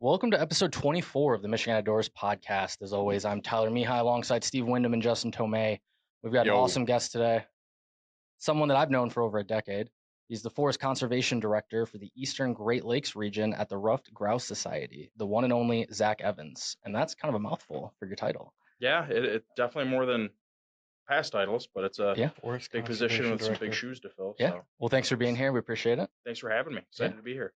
Welcome to episode 24 of the Michigan Outdoors podcast. As always, I'm Tyler Mihai alongside Steve Wyndham and Justin Tomei. We've got an awesome guest today, someone that I've known for over a decade. He's the Forest Conservation Director for the Eastern Great Lakes region at the Ruffed Grouse Society, the one and only Zach Evans. And that's kind of a mouthful for your title. Yeah, it's definitely more than past titles, but it's a Forest big position with some big shoes to fill. Yeah. So. Well, thanks for being here. We appreciate it. Thanks for having me. Excited to be here.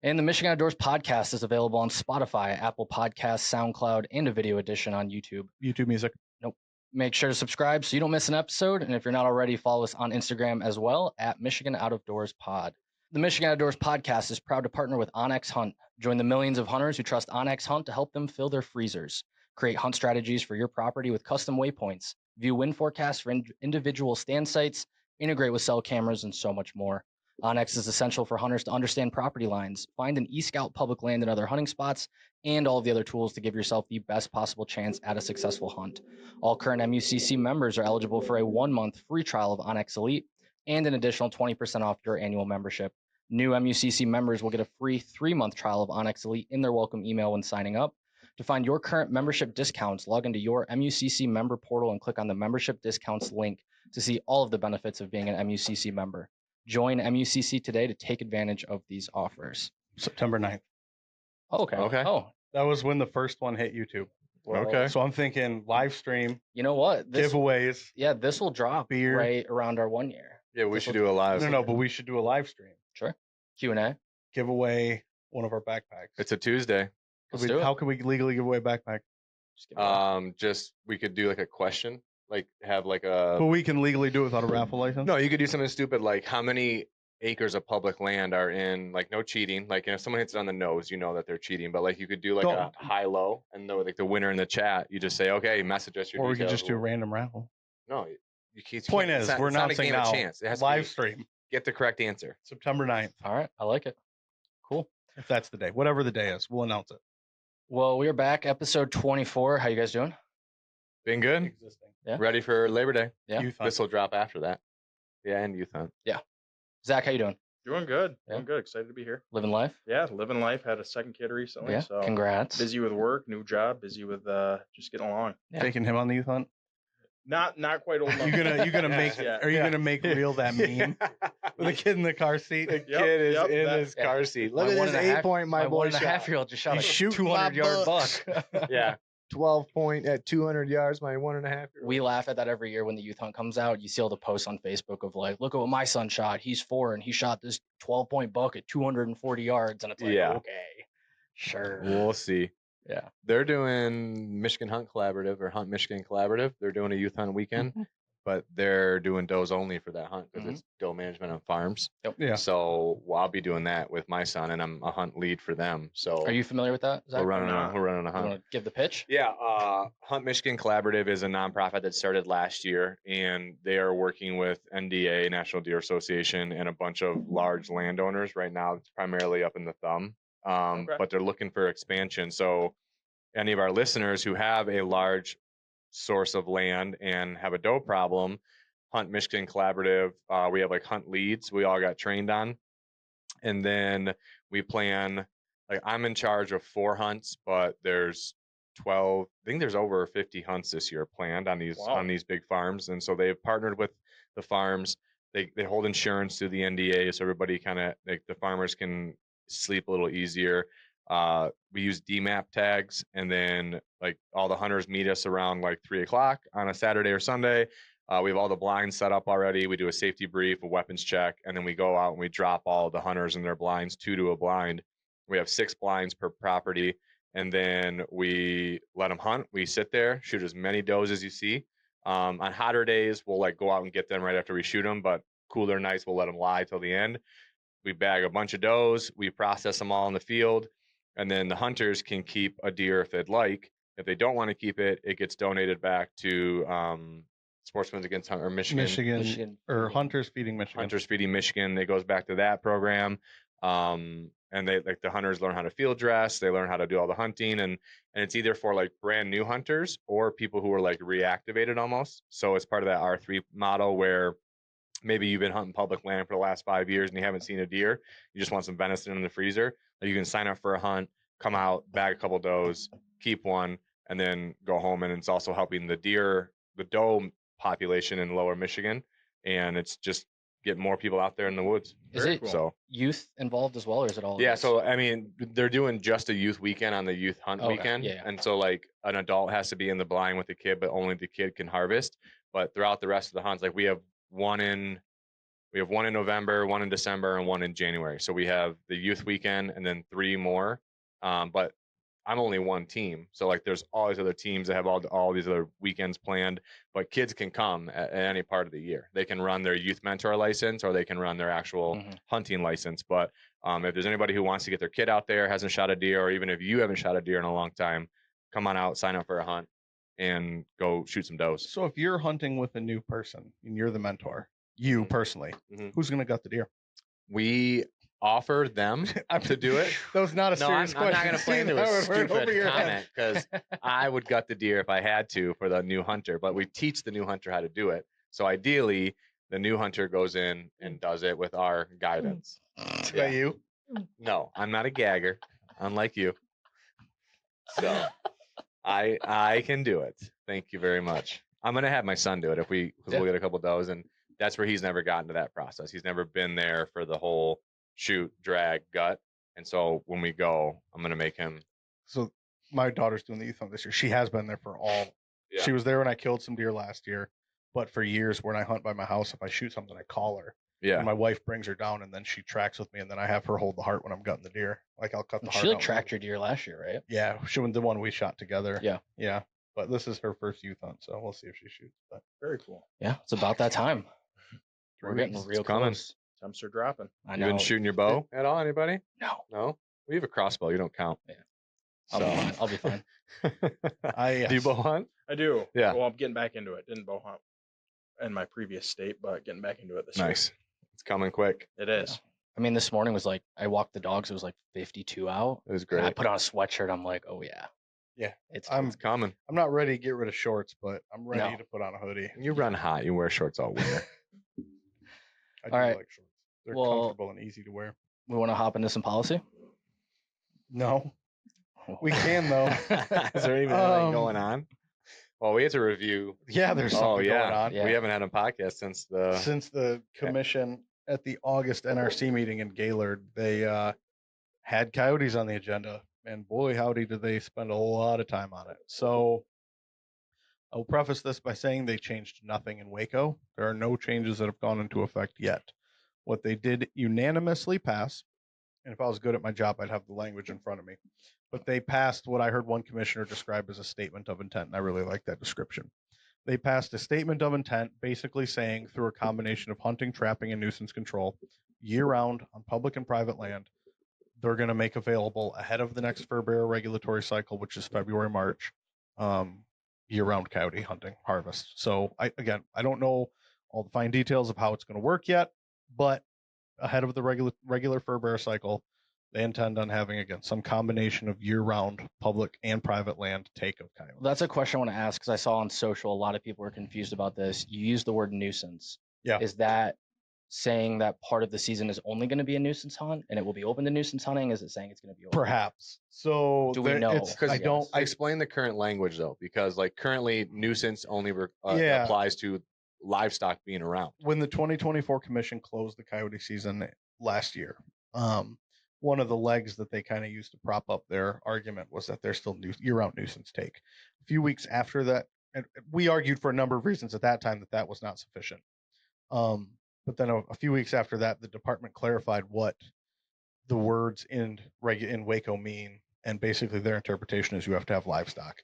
And the Michigan Outdoors podcast is available on Spotify, Apple Podcasts, SoundCloud, and a video edition on YouTube. YouTube Music. Nope. Make sure to subscribe so you don't miss an episode. And if you're not already, follow us on Instagram as well at Michigan Outdoors Pod. The Michigan Outdoors podcast is proud to partner with Onyx Hunt. Join the millions of hunters who trust Onyx Hunt to help them fill their freezers. Create hunt strategies for your property with custom waypoints. View wind forecasts for individual stand sites. Integrate with cell cameras and so much more. Onyx is essential for hunters to understand property lines, find and e-scout public land and other hunting spots, and all of the other tools to give yourself the best possible chance at a successful hunt. All current MUCC members are eligible for a 1-month free trial of Onyx Elite and an additional 20% off your annual membership. New MUCC members will get a free 3-month trial of Onyx Elite in their welcome email when signing up. To find your current membership discounts, log into your MUCC member portal and click on the membership discounts link to see all of the benefits of being an MUCC member. Join MUCC today to take advantage of these offers. September 9th. Oh, okay. Oh, that was when the first one hit YouTube. Well, okay. So I'm thinking live stream. You know what? Giveaways. Yeah, this will drop beer right around our 1 year. Yeah, we should do a live. No, but we should do a live stream. Sure. Q&A. Give away one of our backpacks. It's a Tuesday. How can we legally give away a backpack? We could do like a question. Like have like a. But we can legally do it without a raffle license. No, you could do something stupid like how many acres of public land are in, like no cheating. Like if someone hits it on the nose, you know that they're cheating. But like you could do like a high-low, and the winner in the chat, you just say, okay, message us your. Or we could just do a random raffle. No, you keep. Point is, we're announcing now. Chance. It has live stream. Get the correct answer. September 9th. All right, I like it. Cool. If that's the day, whatever the day is, we'll announce it. Well, we are back, episode 24. How you guys doing? Been good. Yeah. Ready for Labor Day. Yeah. This will drop after that. Yeah, and youth hunt. Yeah. Zach, how you doing? Doing good. Yeah. Doing good. Excited to be here. Living life? Yeah, living life. Had a second kid recently. Yeah. So Congrats. Busy with work, new job, busy with just getting along. Yeah. Taking him on the youth hunt? Not quite old enough. You're gonna make are you gonna make real that meme with the kid in the car seat? The kid is in his car seat. Look at this 8-point my boy shot. 1.5-year-old just shot a 200-yard buck. Yeah. 12 point at 200 yards, my 1.5-year-old. We laugh at that every year when the youth hunt comes out. You see all the posts on Facebook of like, look at what my son shot. He's 4 and he shot this 12-point buck at 240 yards. And it's like, okay, sure. We'll see. Yeah. They're doing Michigan Hunt Collaborative or Hunt Michigan Collaborative. They're doing a youth hunt weekend, but they're doing does only for that hunt because it's doe management on farms. Yep. Yeah. So I'll be doing that with my son, and I'm a hunt lead for them. So are you familiar with that, Zach? We're running a You hunt. want to give the pitch? Yeah. Hunt Michigan Collaborative is a nonprofit that started last year, and they are working with NDA, National Deer Association, and a bunch of large landowners. Right now, it's primarily up in the Thumb. But they're looking for expansion. So any of our listeners who have a large source of land and have a doe problem, Hunt Michigan Collaborative, we have like hunt leads we all got trained on. And then we plan, like I'm in charge of 4 hunts, but there's 12, I think there's over 50 hunts this year planned on these big farms. And so they've partnered with the farms. They hold insurance through the NDA, so everybody kind of like the farmers can sleep a little easier. We use DMAP tags, and then like all the hunters meet us around like 3:00 on a Saturday or Sunday. We have all the blinds set up already. We do a safety brief, a weapons check, and then we go out and we drop all the hunters and their blinds 2 to a blind. We have 6 blinds per property, and then we let them hunt. We sit there, shoot as many does as you see. On hotter days, we'll like go out and get them right after we shoot them, but cooler nights, we'll let them lie till the end. We bag a bunch of does, we process them all in the field, and then the hunters can keep a deer if they'd like. If they don't want to keep it, it gets donated back to Sportsmen Against Hunger, Michigan, or Hunters Feeding Michigan. Hunters Feeding Michigan. It goes back to that program. And they like the hunters learn how to field dress. They learn how to do all the hunting, and it's either for like brand new hunters or people who are like reactivated almost. So it's part of that R3 model where maybe you've been hunting public land for the last 5 years and you haven't seen a deer. You just want some venison in the freezer. You can sign up for a hunt, come out, bag a couple does, keep one, and then go home. And it's also helping the doe population in lower Michigan. And it's just getting more people out there in the woods. Is Very it cool. So youth involved as well, or is it all? yeah, adults? so I mean, they're doing just a youth weekend on the youth hunt Okay, weekend, yeah. and so like an adult has to be in the blind with the kid, but only the kid can harvest. But throughout the rest of the hunts, like we have one in November, one in December, and one in January. So we have the youth weekend and then 3 more. But I'm only one team, so like there's all these other teams that have all these other weekends planned. But kids can come at any part of the year. They can run their youth mentor license, or they can run their actual hunting license. But if there's anybody who wants to get their kid out there, hasn't shot a deer, or even if you haven't shot a deer in a long time, come on out, sign up for a hunt, and go shoot some does. So if you're hunting with a new person and you're the mentor, you personally, who's going to gut the deer? We offer them to do it. That was not a No, serious I'm not question. going to play into That a went right over stupid your head. comment because I would gut the deer if I had to for the new hunter, but we teach the new hunter how to do it. So ideally, the new hunter goes in and does it with our guidance. Is that you? No, I'm not a gagger, unlike you. So I can do it. Thank you very much. I'm going to have my son do it because we'll get a couple does, and that's where he's never gotten to that process. He's never been there for the whole shoot, drag, gut. And so when we go, I'm going to make him. So my daughter's doing the youth hunt this year. She has been there for all. Yeah. She was there when I killed some deer last year. But for years, when I hunt by my house, if I shoot something, I call her. Yeah. And my wife brings her down, and then she tracks with me, and then I have her hold the heart when I'm gutting the deer. Like I'll cut the heart. She out. tracked your deer last year, right? Yeah, she was the one we shot together. Yeah. Yeah. But this is her first youth hunt, so we'll see if she shoots. But Very cool. Yeah, it's about that time. We're getting weeks. real It's coming. close. Temps are dropping. I You know. been shooting your bow at all? Anybody? No, No? We have a crossbow. You don't count. Yeah. I'll be fine. Do you bow hunt? I do. Yeah. Well, I'm getting back into it. Didn't bow hunt in my previous state, but getting back into it this year. Nice. It's coming quick. It is. I mean, this morning was like I walked the dogs. It was like 52 out. It was And I great. put on a sweatshirt. I'm like, oh yeah, Yeah. it's It's coming. I'm not ready to get rid of shorts, but I'm ready No. to put on a hoodie. You run hot. You wear shorts all winter. I do All right. like shorts. They're Well- comfortable and easy to wear. We want to hop into some policy. No, we can though. Is there even anything going on? Well, we had to review. Yeah, there's something going on. Yeah. We haven't had a podcast since the. Since the commission at the August NRC meeting in Gaylord, they had coyotes on the agenda, and boy, howdy, did they spend a lot of time on it. So I'll preface this by saying they changed nothing in Waco. There are no changes that have gone into effect yet. What they did unanimously pass, and if I was good at my job, I'd have the language in front of me. But they passed what I heard one commissioner describe as a statement of intent, and I really like that description. They passed a statement of intent basically saying through a combination of hunting, trapping, and nuisance control year-round on public and private land, they're going to make available ahead of the next fur bearer regulatory cycle, which is February, March, year-round coyote hunting harvest. So I don't know all the fine details of how it's going to work yet, but ahead of the regular fur bearer cycle, they intend on having, again, some combination of year-round public and private land take of coyotes. That's a question I want to ask because I saw on social a lot of people were confused about this. You used the word nuisance. Yeah. Is that saying that part of the season is only going to be a nuisance hunt and it will be open to nuisance hunting? Is it saying it's going to be open? Perhaps. So Do we know? Because I guess. I explain the current language though, because like currently nuisance only Yeah. applies to livestock being around. When the 2024 commission closed the coyote season last year, one of the legs that they kind of used to prop up their argument was that there's still year-round nuisance take. A few weeks after that, and we argued for a number of reasons at that time that was not sufficient. But then a few weeks after that, the department clarified what the words in Waco mean, and basically their interpretation is you have to have livestock.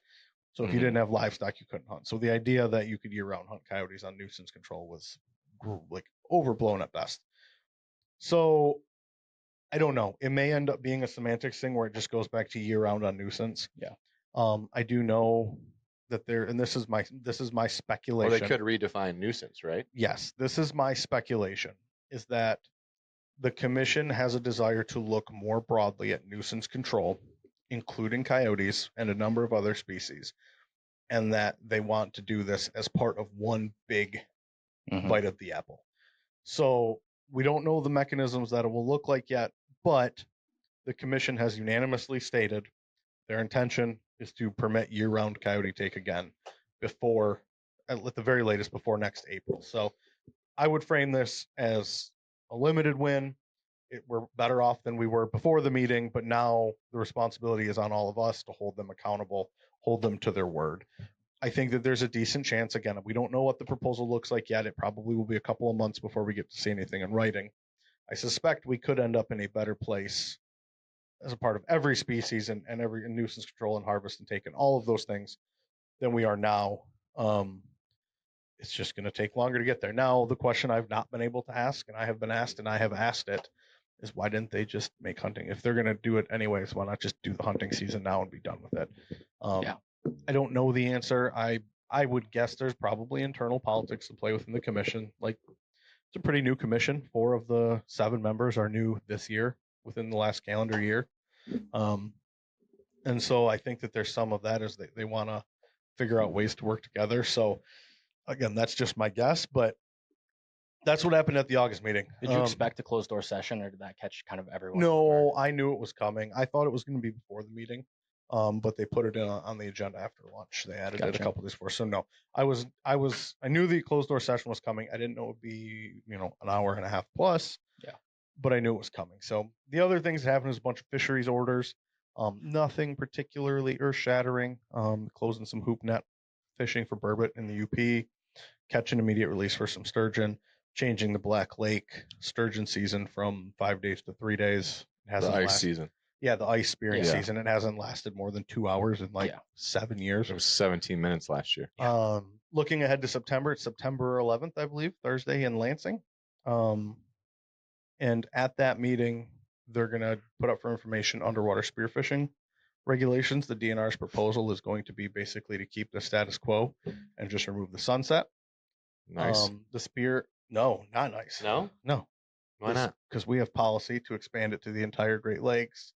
So if you didn't have livestock, you couldn't hunt. So the idea that you could year-round hunt coyotes on nuisance control was like overblown at best. So I don't know. It may end up being a semantics thing where it just goes back to year-round on nuisance. Yeah. I do know that and this is my Or speculation. they could redefine nuisance, right? Yes, this is my speculation, is that the commission has a desire to look more broadly at nuisance control, including coyotes and a number of other species, and that they want to do this as part of one big bite of the apple. So we don't know the mechanisms that it will look like yet, but the commission has unanimously stated their intention is to permit year-round coyote take again before, at the very latest, before next April. So I would frame this as a limited win. We're better off than we were before the meeting, but now the responsibility is on all of us to hold them accountable, hold them to their word. I think that there's a decent chance, again, we don't know what the proposal looks like yet. It probably will be a couple of months before we get to see anything in writing. I suspect we could end up in a better place as a part of every species and every nuisance control and harvest and take and all of those things than we are now. It's just going to take longer to get there. Now, the question I've not been able to ask, and I have been asked, and I have asked it, is why didn't they just make hunting? If they're going to do it anyways, why not just do the hunting season now and be done with it? Yeah. I don't know the answer. I would guess there's probably internal politics to play within the commission. Like, it's a pretty new commission. 4 of the 7 members are new this year, within the last calendar year. And so I think that there's some of that as they want to figure out ways to work together. So again, that's just my guess, but that's what happened at the August meeting. Did you expect a closed door session, or did that catch kind of everyone? No, I knew it was coming. I thought it was going to be before the meeting, but they put it in on the agenda after lunch. They added it a Gotcha. couple days before. So no, I knew the closed door session was coming. I didn't know it would be, an hour and a half plus. Yeah. But I knew it was coming. So the other things that happened is a bunch of fisheries orders. Nothing particularly earth shattering. Closing some hoop net fishing for burbot in the UP, catching immediate release for some sturgeon, changing the Black Lake sturgeon season from 5 days to 3 days. It hasn't The ice lasted- season. Yeah, the ice spearing Yeah. season. It hasn't lasted more than 2 hours in 7 years. It was 17 minutes last year. Looking ahead to September, it's September 11th, I believe, Thursday in Lansing. And at that meeting, they're going to put up for information underwater spearfishing regulations. The DNR's proposal is going to be basically to keep the status quo and just remove the sunset. Nice. No, not nice. No? No. Why not? Because we have policy to expand it to the entire Great Lakes.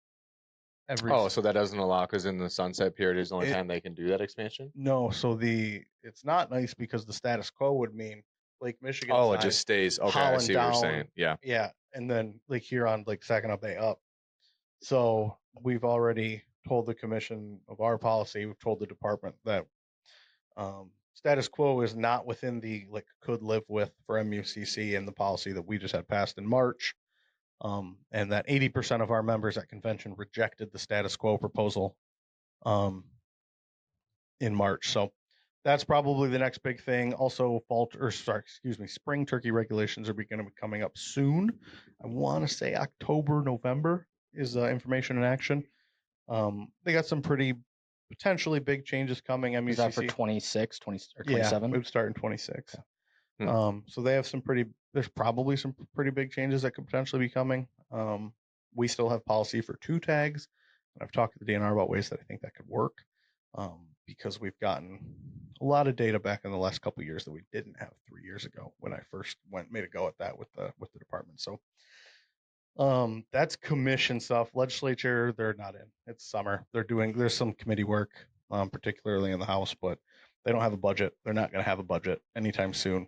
So that doesn't allow, because in the sunset period is the only time they can do that expansion? No, so it's not nice because the status quo would mean Lake Michigan. Oh, it just stays. Okay, I see what you're saying. Yeah. Yeah, and then Lake Huron, Lake Saginaw Bay up. So we've already told the commission of our policy. We've told the department that status quo is not within the could live with for MUCC and the policy that we just had passed in March. And that 80% of our members at convention rejected the status quo proposal in March. So that's probably the next big thing. Also, spring turkey regulations are going to be coming up soon. I want to say October, November is information in action. They got some pretty potentially big changes coming. MUCC. Is that for 26, 20, or 27? Yeah, it would start in 26. Okay. So they have there's probably some pretty big changes that could potentially be coming. We still have policy for 2 tags. And I've talked to the DNR about ways that I think that could work, because we've gotten a lot of data back in the last couple of years that we didn't have 3 years ago when I first made a go at that with the department. So that's commission stuff. Legislature, they're not in. It's summer. There's some committee work, particularly in the House, but they don't have a budget. They're not going to have a budget anytime soon.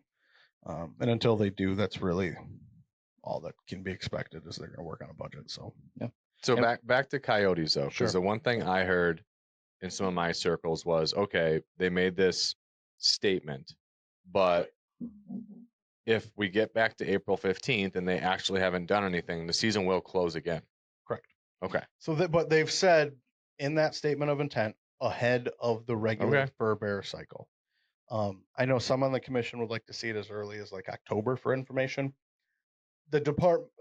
And until they do, that's really all that can be expected, is they're going to work on a budget. So yeah. So back to coyotes though, because Sure. the one thing I heard in some of my circles was, okay, they made this statement, but if we get back to April 15th and they actually haven't done anything, the season will close again. Correct. Okay. But they've said in that statement of intent ahead of the regular Okay. fur bearer cycle. I know some on the commission would like to see it as early as October for information. The department,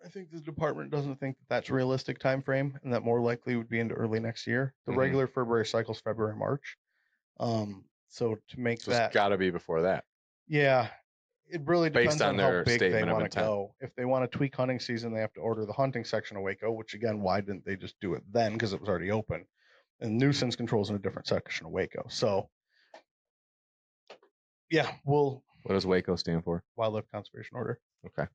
I think the department doesn't think that that's a realistic time frame, and that more likely would be into early next year. The Mhm. regular fur bearer cycle is February, March. So to make So that, it's got to be before that. yeah, it really depends Based on on how their big they statement of want to intent. go. If they want to tweak hunting season, they have to order the hunting section of Waco, which again, why didn't they just do it then? Because it was already open. And nuisance controls in a different section of Waco. So yeah, What does Waco stand for? wildlife conservation order. Okay.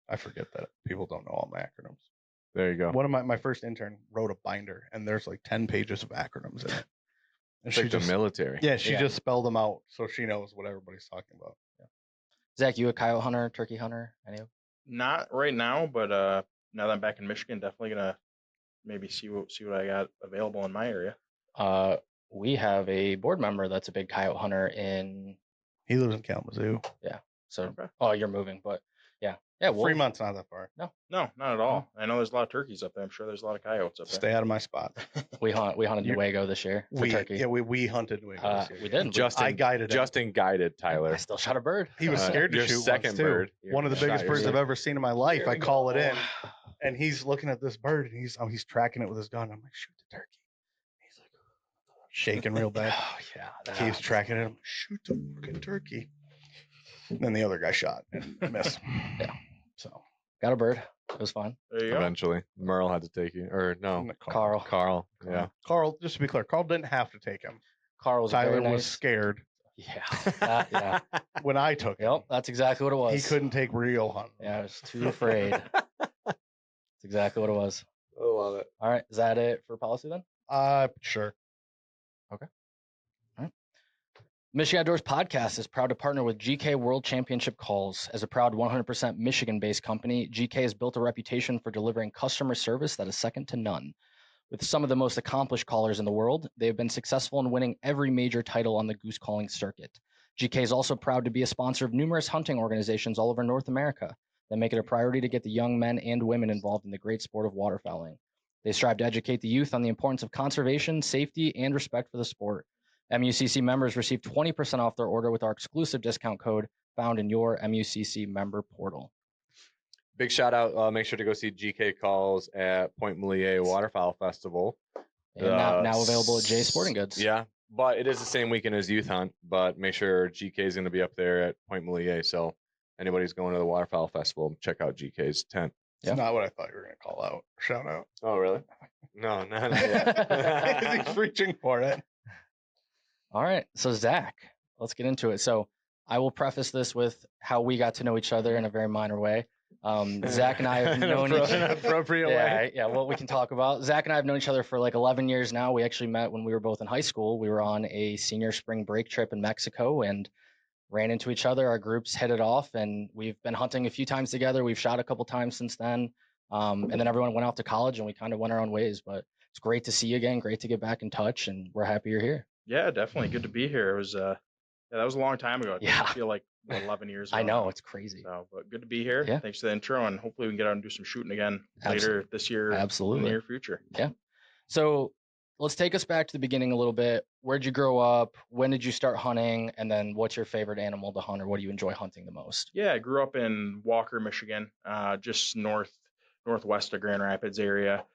I forget that people don't know all my acronyms. There you go. One of my first intern wrote a binder, and there's 10 pages of acronyms in it. And It's like the military. yeah, she Yeah. just spelled them out so she knows what everybody's talking about. Yeah. Zach, you a coyote hunter, turkey hunter? Any of? Not right now, but now that I'm back in Michigan, definitely gonna maybe see what I got available in my area. We have a board member that's a big coyote hunter in. He lives in Kalamazoo. So, Okay. oh, you're moving, but yeah. Fremont's not that far. No, not at all. I know there's a lot of turkeys up there. I'm sure there's a lot of coyotes up there. Stay out of my spot. We hunted You- Nuevo this year for turkey. Yeah, we hunted. we did. Justin, I guided him. Justin guided Tyler. I still shot a bird. He was scared to your shoot second once, too. bird. One of the Shot biggest your birds I've bird. ever seen in my life. Here I we call it go. in, and he's looking at this bird, and he's tracking it with his gun. I'm like, shoot the turkey. He's like shaking real bad. Oh yeah. Keeps tracking it. I'm like, shoot the fucking turkey. And then the other guy shot and missed. Yeah. So Got a bird. It was fun. There you go. Eventually, Merle had to take you, or no, Carl. Yeah. Carl, just to be clear, Carl didn't have to take him. Carl was Tyler very nice. was scared Yeah. Yeah. when I took him. Yep. That's exactly what it was. He couldn't take real hunting. Yeah, I was too afraid. That's exactly what it was. I love it. All right. Is that it for policy then? Sure. Michigan Outdoors Podcast is proud to partner with GK World Championship Calls. As a proud 100% Michigan-based company, GK has built a reputation for delivering customer service that is second to none. With some of the most accomplished callers in the world, they have been successful in winning every major title on the goose calling circuit. GK is also proud to be a sponsor of numerous hunting organizations all over North America that make it a priority to get the young men and women involved in the great sport of waterfowling. They strive to educate the youth on the importance of conservation, safety, and respect for the sport. MUCC members receive 20% off their order with our exclusive discount code found in your MUCC member portal. Big shout out. Make sure to go see GK Calls at Point Moulier Waterfowl Festival. And now available at J Sporting Goods. Yeah, but it is the same weekend as Youth Hunt, but make sure GK is going to be up there at Point Moulier. So anybody's going to the Waterfowl Festival, check out GK's tent. It's not what I thought you were going to call out. Shout out. Oh, really? No, not yet. He's reaching for it. All right. So, Zach, let's get into it. So, I will preface this with how we got to know each other in a very minor way. Zach and I have known each other. Appropriate way. Yeah, well, we can talk about. Zach and I have known each other for like 11 years now. We actually met when we were both in high school. We were on a senior spring break trip in Mexico and ran into each other. Our groups hit it off, and we've been hunting a few times together. We've shot a couple times since then. And then everyone went off to college, and we kind of went our own ways. But it's great to see you again. Great to get back in touch, and we're happy you're here. Yeah, definitely good to be here. It was that was a long time ago. Yeah. I feel like 11 years ago. I know, now. it's crazy. So, but good to be here. Yeah. Thanks for the intro, and hopefully we can get out and do some shooting again later this year. In Absolutely. the near future. So let's take us back to the beginning a little bit. Where'd you grow up? When did you start hunting? And then what's your favorite animal to hunt, or what do you enjoy hunting the most? Yeah, I grew up in Walker, Michigan, just northwest of Grand Rapids area.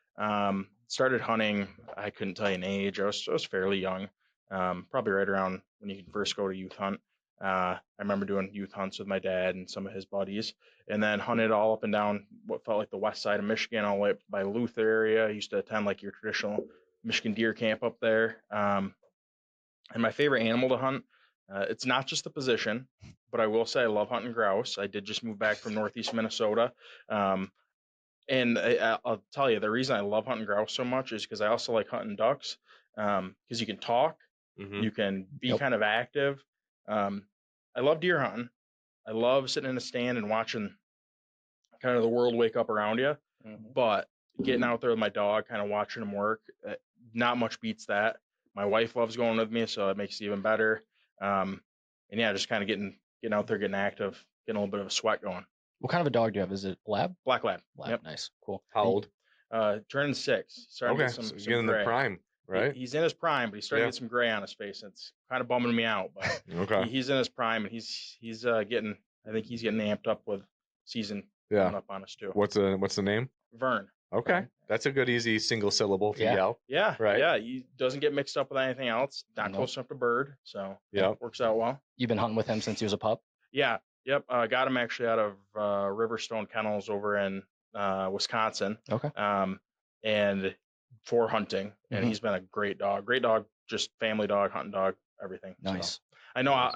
Started hunting. I couldn't tell you an age. I was fairly young, probably right around when you can first go to youth hunt. I remember doing youth hunts with my dad and some of his buddies, and then hunted all up and down what felt like the west side of Michigan, all the way up by Luther area. I used to attend like your traditional Michigan deer camp up there. And my favorite animal to hunt, it's not just the position, but I will say I love hunting grouse. I did just move back from northeast Minnesota. And I'll tell you, the reason I love hunting grouse so much is because I also like hunting ducks, because you can talk, you can be kind of active. I love deer hunting. I love sitting in a stand and watching kind of the world wake up around you. But getting out there with my dog, kind of watching him work, not much beats that. My wife loves going with me, so it makes it even better. And yeah, just kind of getting out there, getting active, getting a little bit of a sweat going. What kind of a dog do you have? Is it lab? Black lab. Lab. Nice. Cool. How old? Turning 6. Starting to Okay, get so some you're in the gray. prime, right? He's in his prime, but he's starting to get some gray on his face. And it's kind of bumming me out, but Okay. he's in his prime, and he's getting. I think he's getting amped up with season coming up on us too. What's the name? Vern. Okay, that's a good easy single syllable for yell. Yeah. Right. Yeah. He doesn't get mixed up with anything else. Not close enough to bird, so Yep. works out well. You've been hunting with him since he was a pup? Yeah. Yep. Got him actually out of Riverstone Kennels over in Wisconsin. Okay. And for hunting, and he's been a great dog. Great dog, just family dog, hunting dog, everything. Nice. So, I know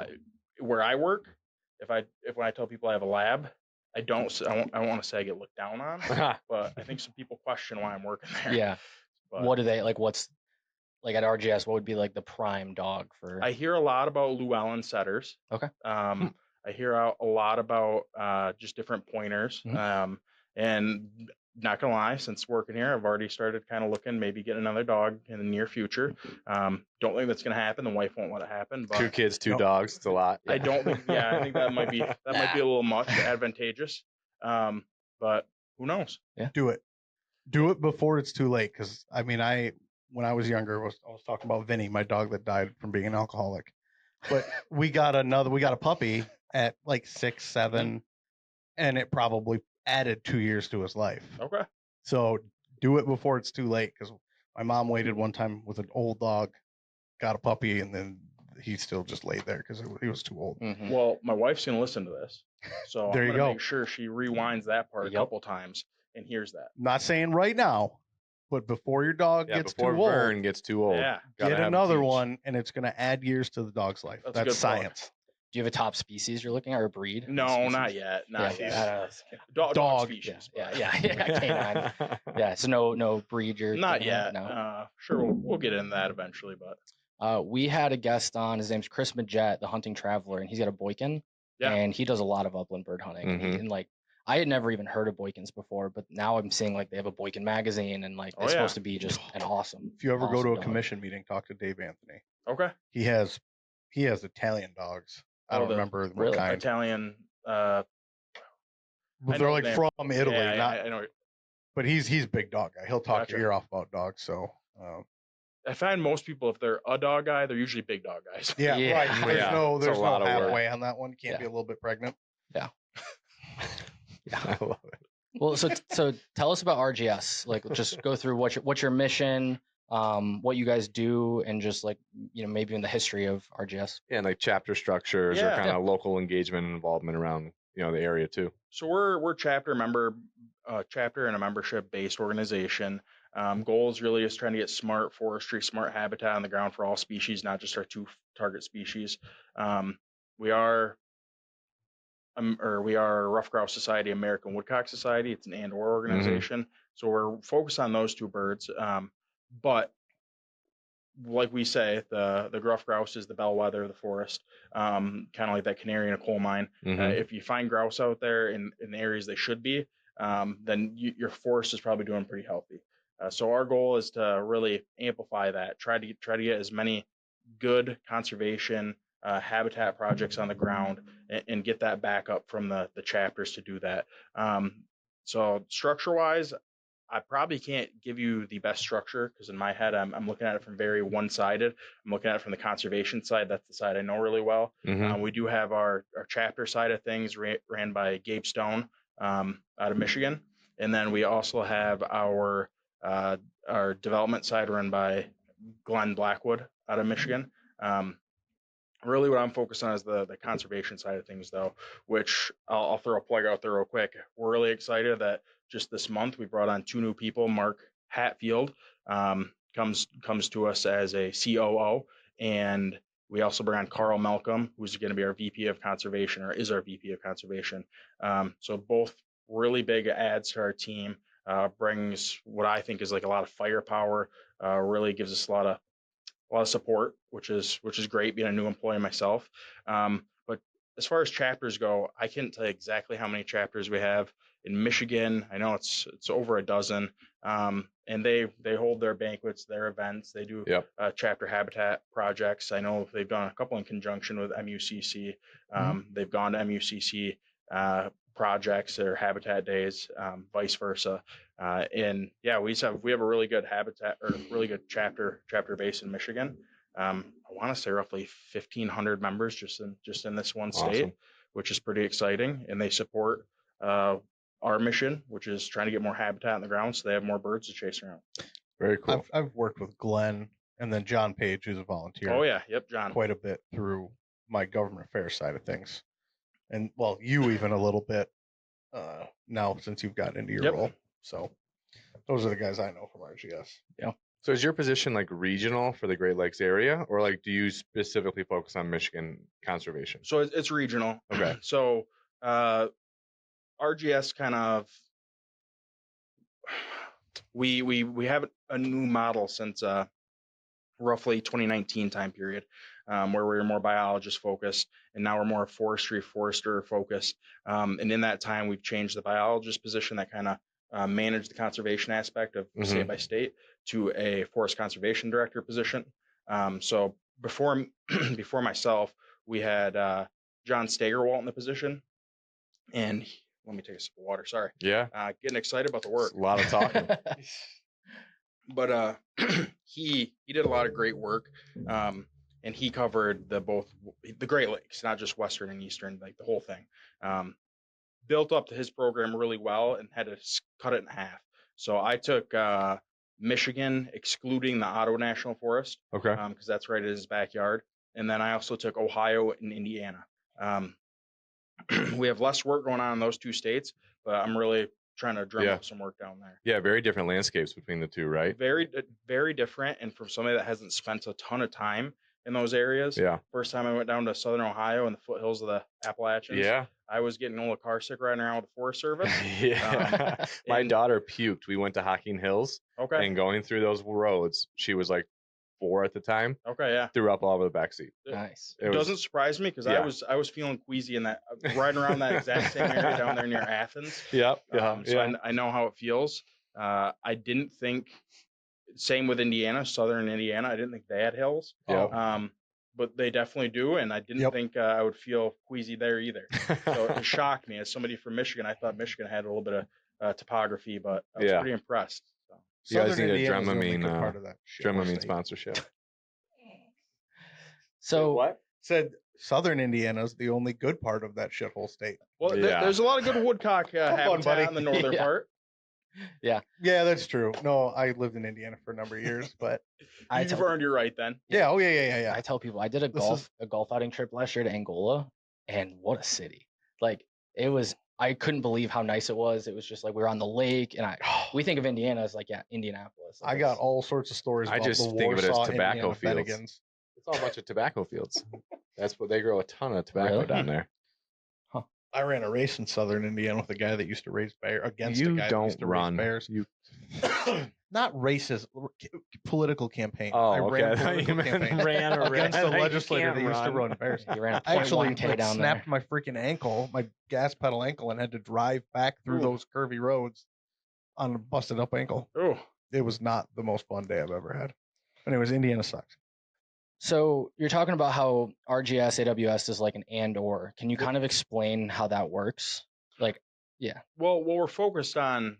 where I work. When I tell people I have a lab, I don't want to say I get looked down on, but I think some people question why I'm working there. Yeah. But What do they like? What's like at RGS? What would be like the prime dog for? I hear a lot about Llewellyn setters. Okay. I hear a lot about just different pointers. And not gonna lie, since working here, I've already started kind of looking, maybe getting another dog in the near future. Don't think that's gonna happen. The wife won't let it happen. But 2 kids, 2 dogs. It's a lot. I don't think. Yeah, I think that might be a little much advantageous. But who knows? Do it before it's too late. Because I mean, when I was younger, I was talking about Vinny, my dog that died from being an alcoholic. But we got a puppy at like 6, 7, and it probably added 2 years to his life. Okay. So do it before it's too late. Because my mom waited one time with an old dog, got a puppy, and then he still just laid there because he was too old. Well, my wife's gonna listen to this, so There I'm you gonna go. make sure she rewinds that part a couple times and hears that. I'm not saying right now, but before your dog gets before too old, Vern gets too old. Yeah. Gotta get have him another teach. one, and it's going to add years to the dog's life. That's a That's good point. science. Do you have a top species you're looking at, or a breed? No, Species? not yet. Not Yeah, yet. Dog Dog. species. Yeah, canine. Yeah, so no breed you're Not thinking yet. of? No. Sure, we'll get into that eventually, but We had a guest on. His name's Chris Majette, the hunting traveler, and he's got a Boykin. Yeah. And he does a lot of upland bird hunting. And like, I had never even heard of Boykins before, but now I'm seeing like they have a Boykin magazine, and like it's supposed to be just an awesome. If you ever go to a dog. commission meeting, talk to Dave Anthony. okay. He has Italian dogs. I don't remember what really? kind. Italian. But I know they're like the name. from Italy, Yeah, not. I know. But he's a big dog guy. He'll talk Gotcha. your ear off about dogs. So I find most people, if they're a dog guy, they're usually big dog guys. yeah, Yeah. right. There's Yeah, no it's a lot of work. halfway on that one. You can't Yeah. be a little bit pregnant. I love it. Well, so tell us about RGS. Like, just go through what's your mission, what you guys do, and just like maybe in the history of RGS. Yeah, and like chapter structures or Yeah. kind of local engagement and involvement around the area too. So we're chapter and a membership based organization. Goals really is trying to get smart forestry, smart habitat on the ground for all species, not just our 2 target species. We are Ruffed Grouse Society, American Woodcock Society. It's an and/or organization, so we're focused on those 2 birds. But like we say, the Ruffed Grouse is the bellwether of the forest, kind of like that canary in a coal mine. If you find grouse out there in the areas they should be, then your forest is probably doing pretty healthy. So our goal is to really amplify that, try to get as many good conservation habitat projects on the ground and get that back up from the chapters to do that. So structure wise, I probably can't give you the best structure because in my head I'm looking at it from very one-sided. I'm looking at it from the conservation side. That's the side I know really well. We do have our chapter side of things ran by Gabe Stone out of Michigan, and then we also have our development side run by Glenn Blackwood out of Michigan. Really what I'm focused on is the conservation side of things, though, which I'll throw a plug out there real quick. We're really excited that just this month we brought on 2 new people. Mark Hatfield comes to us as a COO, and we also bring on Carl Malcolm, who's going to be our VP of Conservation, or is our VP of Conservation. So both really big adds to our team. Brings what I think is like a lot of firepower. Really gives us a lot of support, which is great being a new employee myself. But as far as chapters go, I can't tell you exactly how many chapters we have in Michigan. I know it's over a dozen. And they hold their banquets, their events. They do chapter habitat projects. I know they've done a couple in conjunction with MUCC. They've gone to MUCC projects or habitat days, vice versa. And yeah, we have a really good habitat or really good chapter base in Michigan. I want to say roughly 1,500 members just in this one state, which is pretty exciting. And they support our mission, which is trying to get more habitat on the ground so they have more birds to chase around. Very cool. I've worked with Glenn and then John Page, who's a volunteer. Oh yeah, yep, John. Quite a bit through my government affairs side of things, and well, you even a little bit now since you've gotten into your role. So those are the guys I know from RGS. Yeah. So is your position like regional for the Great Lakes area, or like do you specifically focus on Michigan conservation? So it's regional. Okay. So RGS kind of we have a new model since roughly 2019 time period, where we were more biologist focused, and now we're more forester focused. And in that time, we've changed the biologist position that kind of managed the conservation aspect of state by state to a forest conservation director position. So before myself, we had John Stagerwalt in the position, and let me take a sip of water. Sorry. Yeah. Getting excited about the work. It's a lot of talking. But he did a lot of great work, and he covered both the Great Lakes, not just Western and Eastern, like the whole thing. Built up to his program really well and had to cut it in half. So I took Michigan, excluding the Ottawa National Forest, Okay. because that's right in his backyard, and then I also took Ohio and Indiana. We have less work going on in those two states, but I'm really trying to drum up some work down there. Yeah, very different landscapes between the two, right? Very, very different. And for somebody that hasn't spent a ton of time in those areas, first time I went down to Southern Ohio and the foothills of the Appalachians, I was getting a little car sick riding around with the Forest Service. My daughter puked. We went to Hocking Hills, and going through those roads, she was like 4 at the time. Threw up all over the backseat. Nice. It doesn't surprise me because I was feeling queasy in that riding around that exact same area down there near Athens. So I know how it feels. I didn't think, same with Indiana, Southern Indiana, I didn't think they had hills. But they definitely do, and I didn't think I would feel queasy there either. So it shocked me. As somebody from Michigan, I thought Michigan had a little bit of topography, but I was pretty impressed. So. You guys need a Dramamine sponsorship. So what? Said Southern Indiana is the only good part of that shithole state. Well, there's a lot of good woodcock habitat in the northern part. Yeah, that's true. No, I lived in Indiana for a number of years, but you've earned your right then. Yeah. Yeah. I tell people I did a golf outing trip last year to Angola, and what a city! Like it was. I couldn't believe how nice it was. It was just like we were on the lake, and we think of Indiana as like Indianapolis. Like I got all sorts of stories. I about just the think of it as Warsaw, tobacco Indiana fields. Fennigans. It's all a bunch of tobacco fields. That's what they grow a ton of tobacco down there. I ran a race in Southern Indiana with a guy that used to raise bears against a guy that used to raise bears. Not races, political campaign. Oh, I ran okay. a political campaign against a legislator that used to run bears. You ran a I actually down snapped my freaking ankle, my gas pedal ankle, and had to drive back through those curvy roads on a busted up ankle. Oh, it was not the most fun day I've ever had. Anyways, Indiana sucks. So you're talking about how RGS, AWS is like an and/or. Can you kind of explain how that works? Like, yeah. Well, we're focused on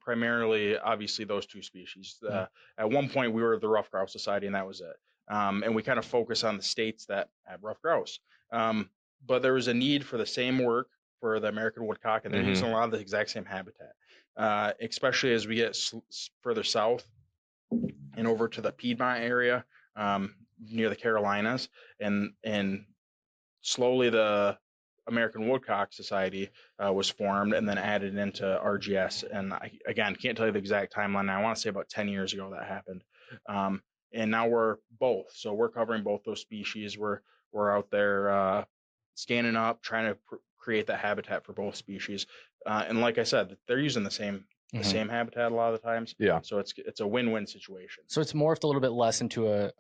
primarily, obviously, those two species. At one point, we were the Ruffed Grouse Society, and that was it. And we kind of focus on the states that have ruffed grouse. But there was a need for the same work for the American woodcock, and they're using a lot of the exact same habitat, especially as we get further south and over to the Piedmont area. Near the Carolinas, and slowly the American Woodcock Society was formed and then added into RGS. And I, again, can't tell you the exact timeline. I want to say about 10 years ago that happened. And now we're both. So we're covering both those species. We're out there scanning up, trying to create that habitat for both species. And like I said, they're using the same habitat a lot of the times. Yeah. So it's a win-win situation. So it's morphed a little bit less into a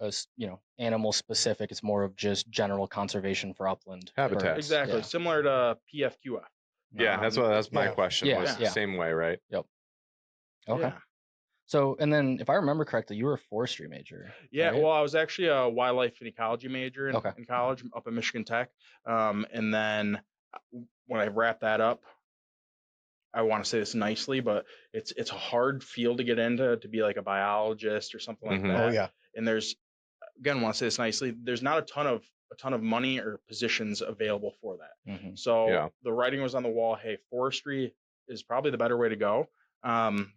animal specific. It's more of just general conservation for upland habitat. Exactly. Similar to PFQF. Yeah, that's my question. Was the same way, right? Yep. Okay. Yeah. So, and then if I remember correctly, you were a forestry major. Yeah. Right? Well, I was actually a wildlife and ecology major in college up at Michigan Tech. And then when I wrapped that up, I want to say this nicely, but it's a hard field to get into, to be like a biologist or something like that. Oh yeah. And there's, again, I want to say this nicely, there's not a ton of money or positions available for that. So the writing was on the wall. Hey, forestry is probably the better way to go.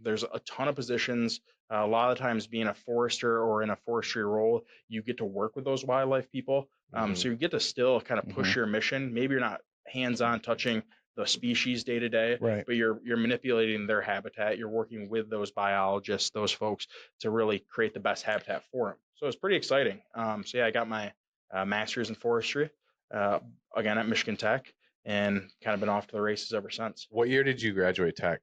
There's a ton of positions. A lot of the times being a forester or in a forestry role, you get to work with those wildlife people. So you get to still kind of push your mission. Maybe you're not hands-on touching the species day to day, but you're manipulating their habitat. You're working with those biologists, those folks, to really create the best habitat for them. So it's pretty exciting. So I got my master's in forestry, again at Michigan Tech, and kind of been off to the races ever since. What year did you graduate Tech?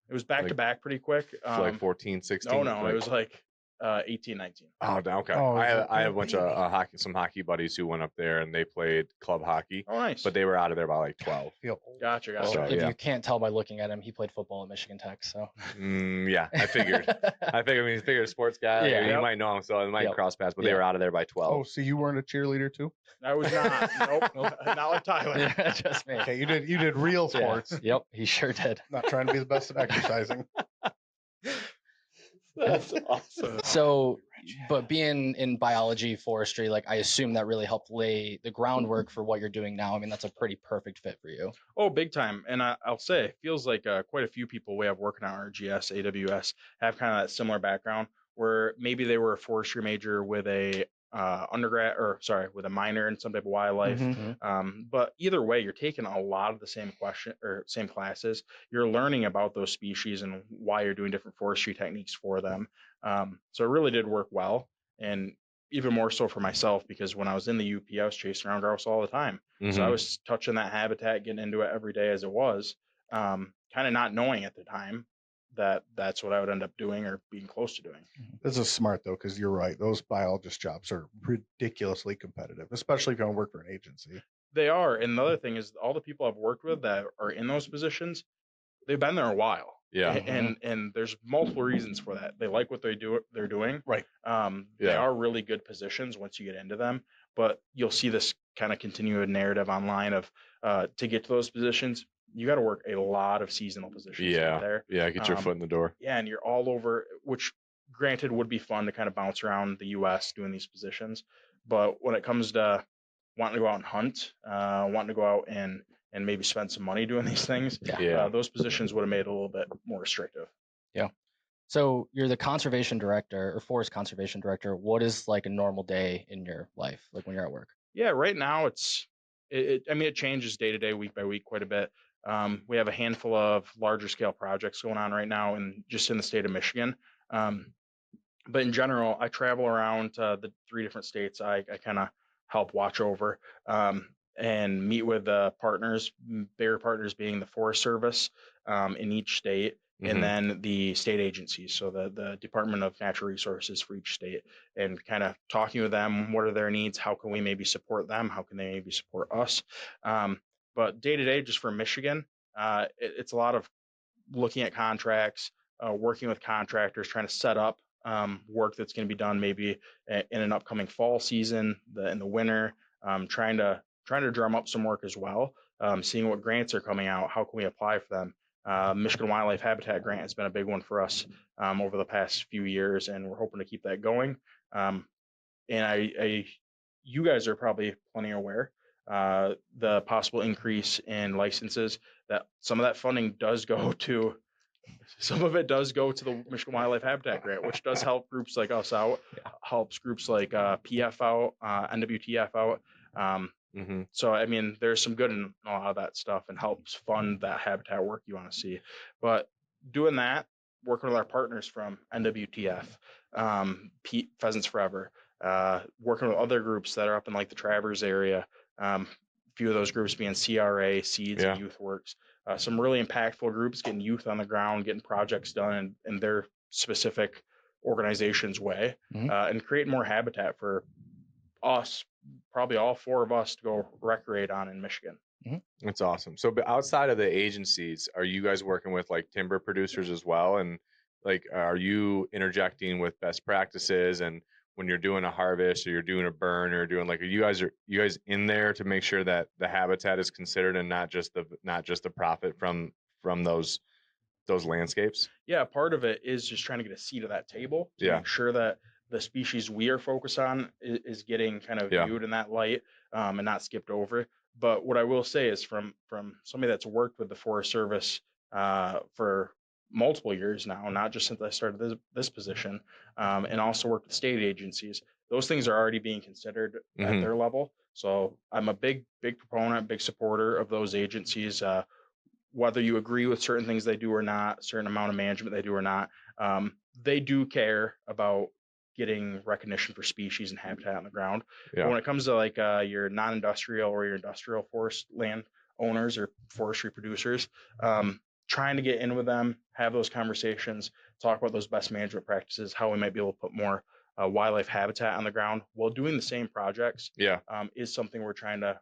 It was back to back pretty quick. Like 14, 16? No, it was like 18, 19. Oh, okay. Oh, I is have, it I have a good? bunch of some hockey buddies who went up there and they played club hockey, Oh, nice. but they were out of there by like 12. Feel old. Gotcha. Well, So, if yeah. you can't tell by looking at him, he played football at Michigan Tech. So Yeah, I figured. I figured a sports guy. Yeah. You Yep. might know him, so it might Yep. cross paths. But they Yeah. were out of there by 12. Oh, so you weren't a cheerleader too? I was not. Nope. Not like Tyler. Yeah, just me. Okay, you did real Yeah. sports. Yep, he sure did. Not trying to be the best at exercising. That's awesome. So, but being in biology, forestry, like I assume that really helped lay the groundwork for what you're doing now. I mean, that's a pretty perfect fit for you. Oh, big time. And I'll say, it feels like quite a few people we have working on RGS, AWS have kind of that similar background where maybe they were a forestry major with a with a minor in some type of wildlife. But either way, you're taking a lot of the same classes. You're learning about those species and why you're doing different forestry techniques for them. So it really did work well. And even more so for myself, because when I was in the UP, I was chasing around grouse all the time. So I was touching that habitat, getting into it every day as it was, kind of not knowing at the time that that's what I would end up doing or being close to doing. This is smart though, because you're right. Those biologist jobs are ridiculously competitive, especially if you don't work for an agency. They are. And the other thing is all the people I've worked with that are in those positions, they've been there a while. Yeah. And there's multiple reasons for that. They like what they're doing. Right. They are really good positions once you get into them, but you'll see this kind of continued narrative online of to get to those positions, you got to work a lot of seasonal positions out there. Yeah, get your foot in the door. Yeah, and you're all over, which granted would be fun to kind of bounce around the US doing these positions. But when it comes to wanting to go out and hunt, wanting to go out and maybe spend some money doing these things, those positions would have made it a little bit more restrictive. Yeah. So you're the conservation director or forest conservation director. What is like a normal day in your life, like when you're at work? Yeah, right now it changes day to day, week by week quite a bit. We have a handful of larger scale projects going on right now in the state of Michigan. But in general, I travel around the 3 different states I kind of help watch over and meet with partners, bigger partners being the Forest Service in each state, and then the state agencies, so the Department of Natural Resources for each state, and kind of talking with them, what are their needs, how can we maybe support them, how can they maybe support us. But day to day, just for Michigan, it's a lot of looking at contracts, working with contractors, trying to set up work that's going to be done maybe in an upcoming fall season, in the winter, trying to drum up some work as well, seeing what grants are coming out, how can we apply for them. Michigan Wildlife Habitat Grant has been a big one for us over the past few years, and we're hoping to keep that going. And you guys are probably plenty aware the possible increase in licenses, that some of that funding does go to. Some of it does go to the Michigan Wildlife Habitat Grant, which does help groups like us out, helps groups like PF out, NWTF out. So, I mean, there's some good in a lot of that stuff and helps fund that habitat work you want to see. But doing that, working with our partners from NWTF, Pheasants Forever, working with other groups that are up in like the Travers area, a few of those groups being CRA, Seeds, and Youth Works. Some really impactful groups getting youth on the ground, getting projects done in their specific organization's way, and creating more habitat for us, probably all 4 of us, to go recreate on in Michigan. That's awesome. So but outside of the agencies, are you guys working with like timber producers as well? And like, are you interjecting with best practices? And when you're doing a harvest or you're doing a burn or doing like, are you guys in there to make sure that the habitat is considered and not just the profit from those landscapes? Yeah, part of it is just trying to get a seat at that table to make sure that the species we are focused on is getting kind of viewed in that light and not skipped over. But what I will say is from somebody that's worked with the Forest Service for multiple years now, not just since I started this position, and also worked with state agencies, those things are already being considered at their level. So I'm a big proponent, big supporter of those agencies, whether you agree with certain things they do or not, certain amount of management they do or not. They do care about getting recognition for species and habitat on the ground. But when it comes to like your non-industrial or your industrial forest land owners or forestry producers, trying to get in with them, have those conversations, talk about those best management practices, how we might be able to put more wildlife habitat on the ground while doing the same projects. Yeah. Is something we're trying to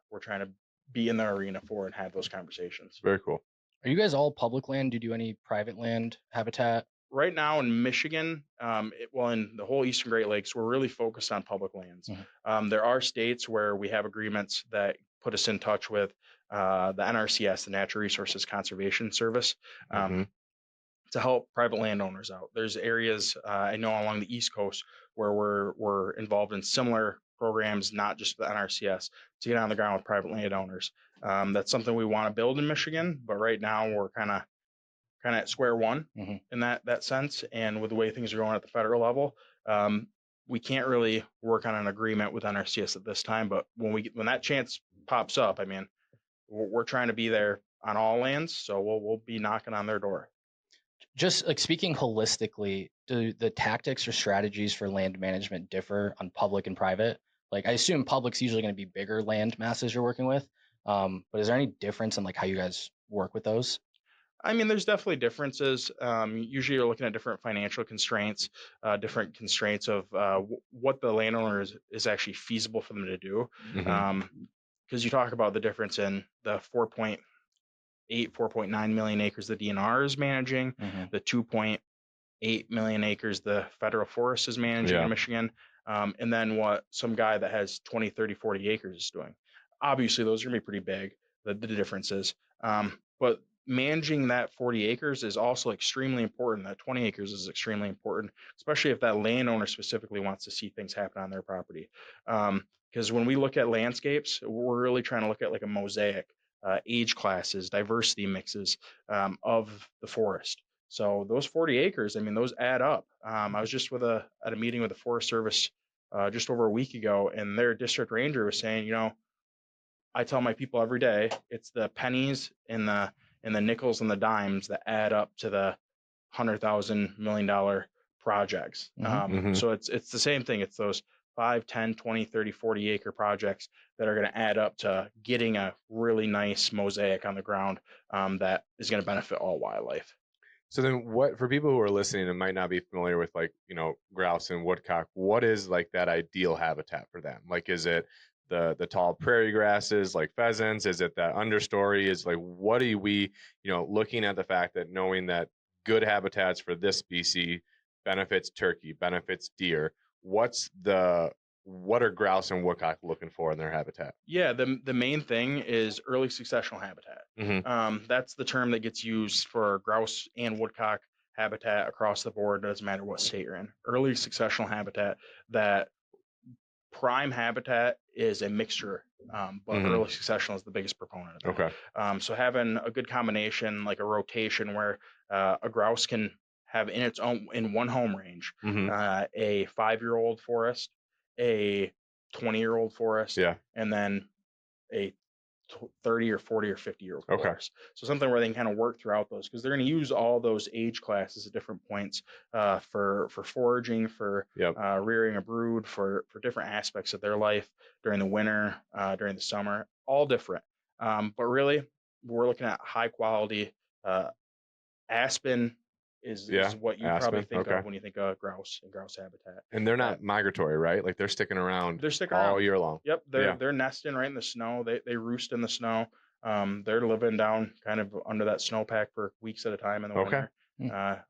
be in the arena for and have those conversations. Very cool. Are you guys all public land? Do you do any private land habitat? Right now in Michigan, in the whole Eastern Great Lakes, we're really focused on public lands. There are states where we have agreements that put us in touch with the NRCS, the Natural Resources Conservation Service, to help private landowners out. There's areas I know along the East Coast where we're involved in similar programs, not just the NRCS, to get on the ground with private landowners. That's something we want to build in Michigan, but right now we're kind of at square one in that sense. And with the way things are going at the federal level, we can't really work on an agreement with NRCS at this time. But when that chance pops up, I mean, we're trying to be there on all lands, so we'll be knocking on their door. Just like speaking holistically, do the tactics or strategies for land management differ on public and private? Like I assume public's usually going to be bigger land masses you're working with, but is there any difference in like how you guys work with those? I mean, there's definitely differences. Usually you're looking at different financial constraints, different constraints of what the landowner is actually feasible for them to do. Because you talk about the difference in the 4.9 million acres the DNR is managing, the 2.8 million acres the federal forest is managing in Michigan, and then what some guy that has 20, 30, 40 acres is doing. Obviously, those are going to be pretty big, the differences. But managing that 40 acres is also extremely important. That 20 acres is extremely important, especially if that landowner specifically wants to see things happen on their property. Because when we look at landscapes, we're really trying to look at like a mosaic, age classes, diversity mixes of the forest. So those 40 acres, I mean, those add up. I was just at a meeting with the Forest Service just over a week ago, and their district ranger was saying, I tell my people every day, it's the pennies and the nickels and the dimes that add up to the $100,000 million projects. So it's the same thing. It's those 5, 10, 20, 30, 40 acre projects that are going to add up to getting a really nice mosaic on the ground that is going to benefit all wildlife. So then for people who are listening and might not be familiar with grouse and woodcock, what is like that ideal habitat for them? Like, is it the tall prairie grasses like pheasants? Is it that understory? Is like, what are we, looking at the fact that knowing that good habitats for this species benefits turkey, benefits deer, what are grouse and woodcock looking for in their habitat? Yeah, the main thing is early successional habitat. That's the term that gets used for grouse and woodcock habitat across the board. Doesn't matter what state you're in. Early successional habitat, that prime habitat is a mixture, but early successional is the biggest proponent of that. Okay. So having a good combination, like a rotation where a grouse can have in one home range, a 5-year-old forest, a 20-year-old forest, and then a 30 or 40 or 50-year-old forest. So something where they can kind of work throughout those, because they're going to use all those age classes at different points for foraging, for rearing a brood, for different aspects of their life during the winter, during the summer, all different. But really, we're looking at high quality aspen is what you probably think of when you think of grouse and grouse habitat. And they're not migratory, right? Like they're sticking around. All year long. Yep, they're nesting right in the snow. They roost in the snow. They're living down kind of under that snowpack for weeks at a time in the winter.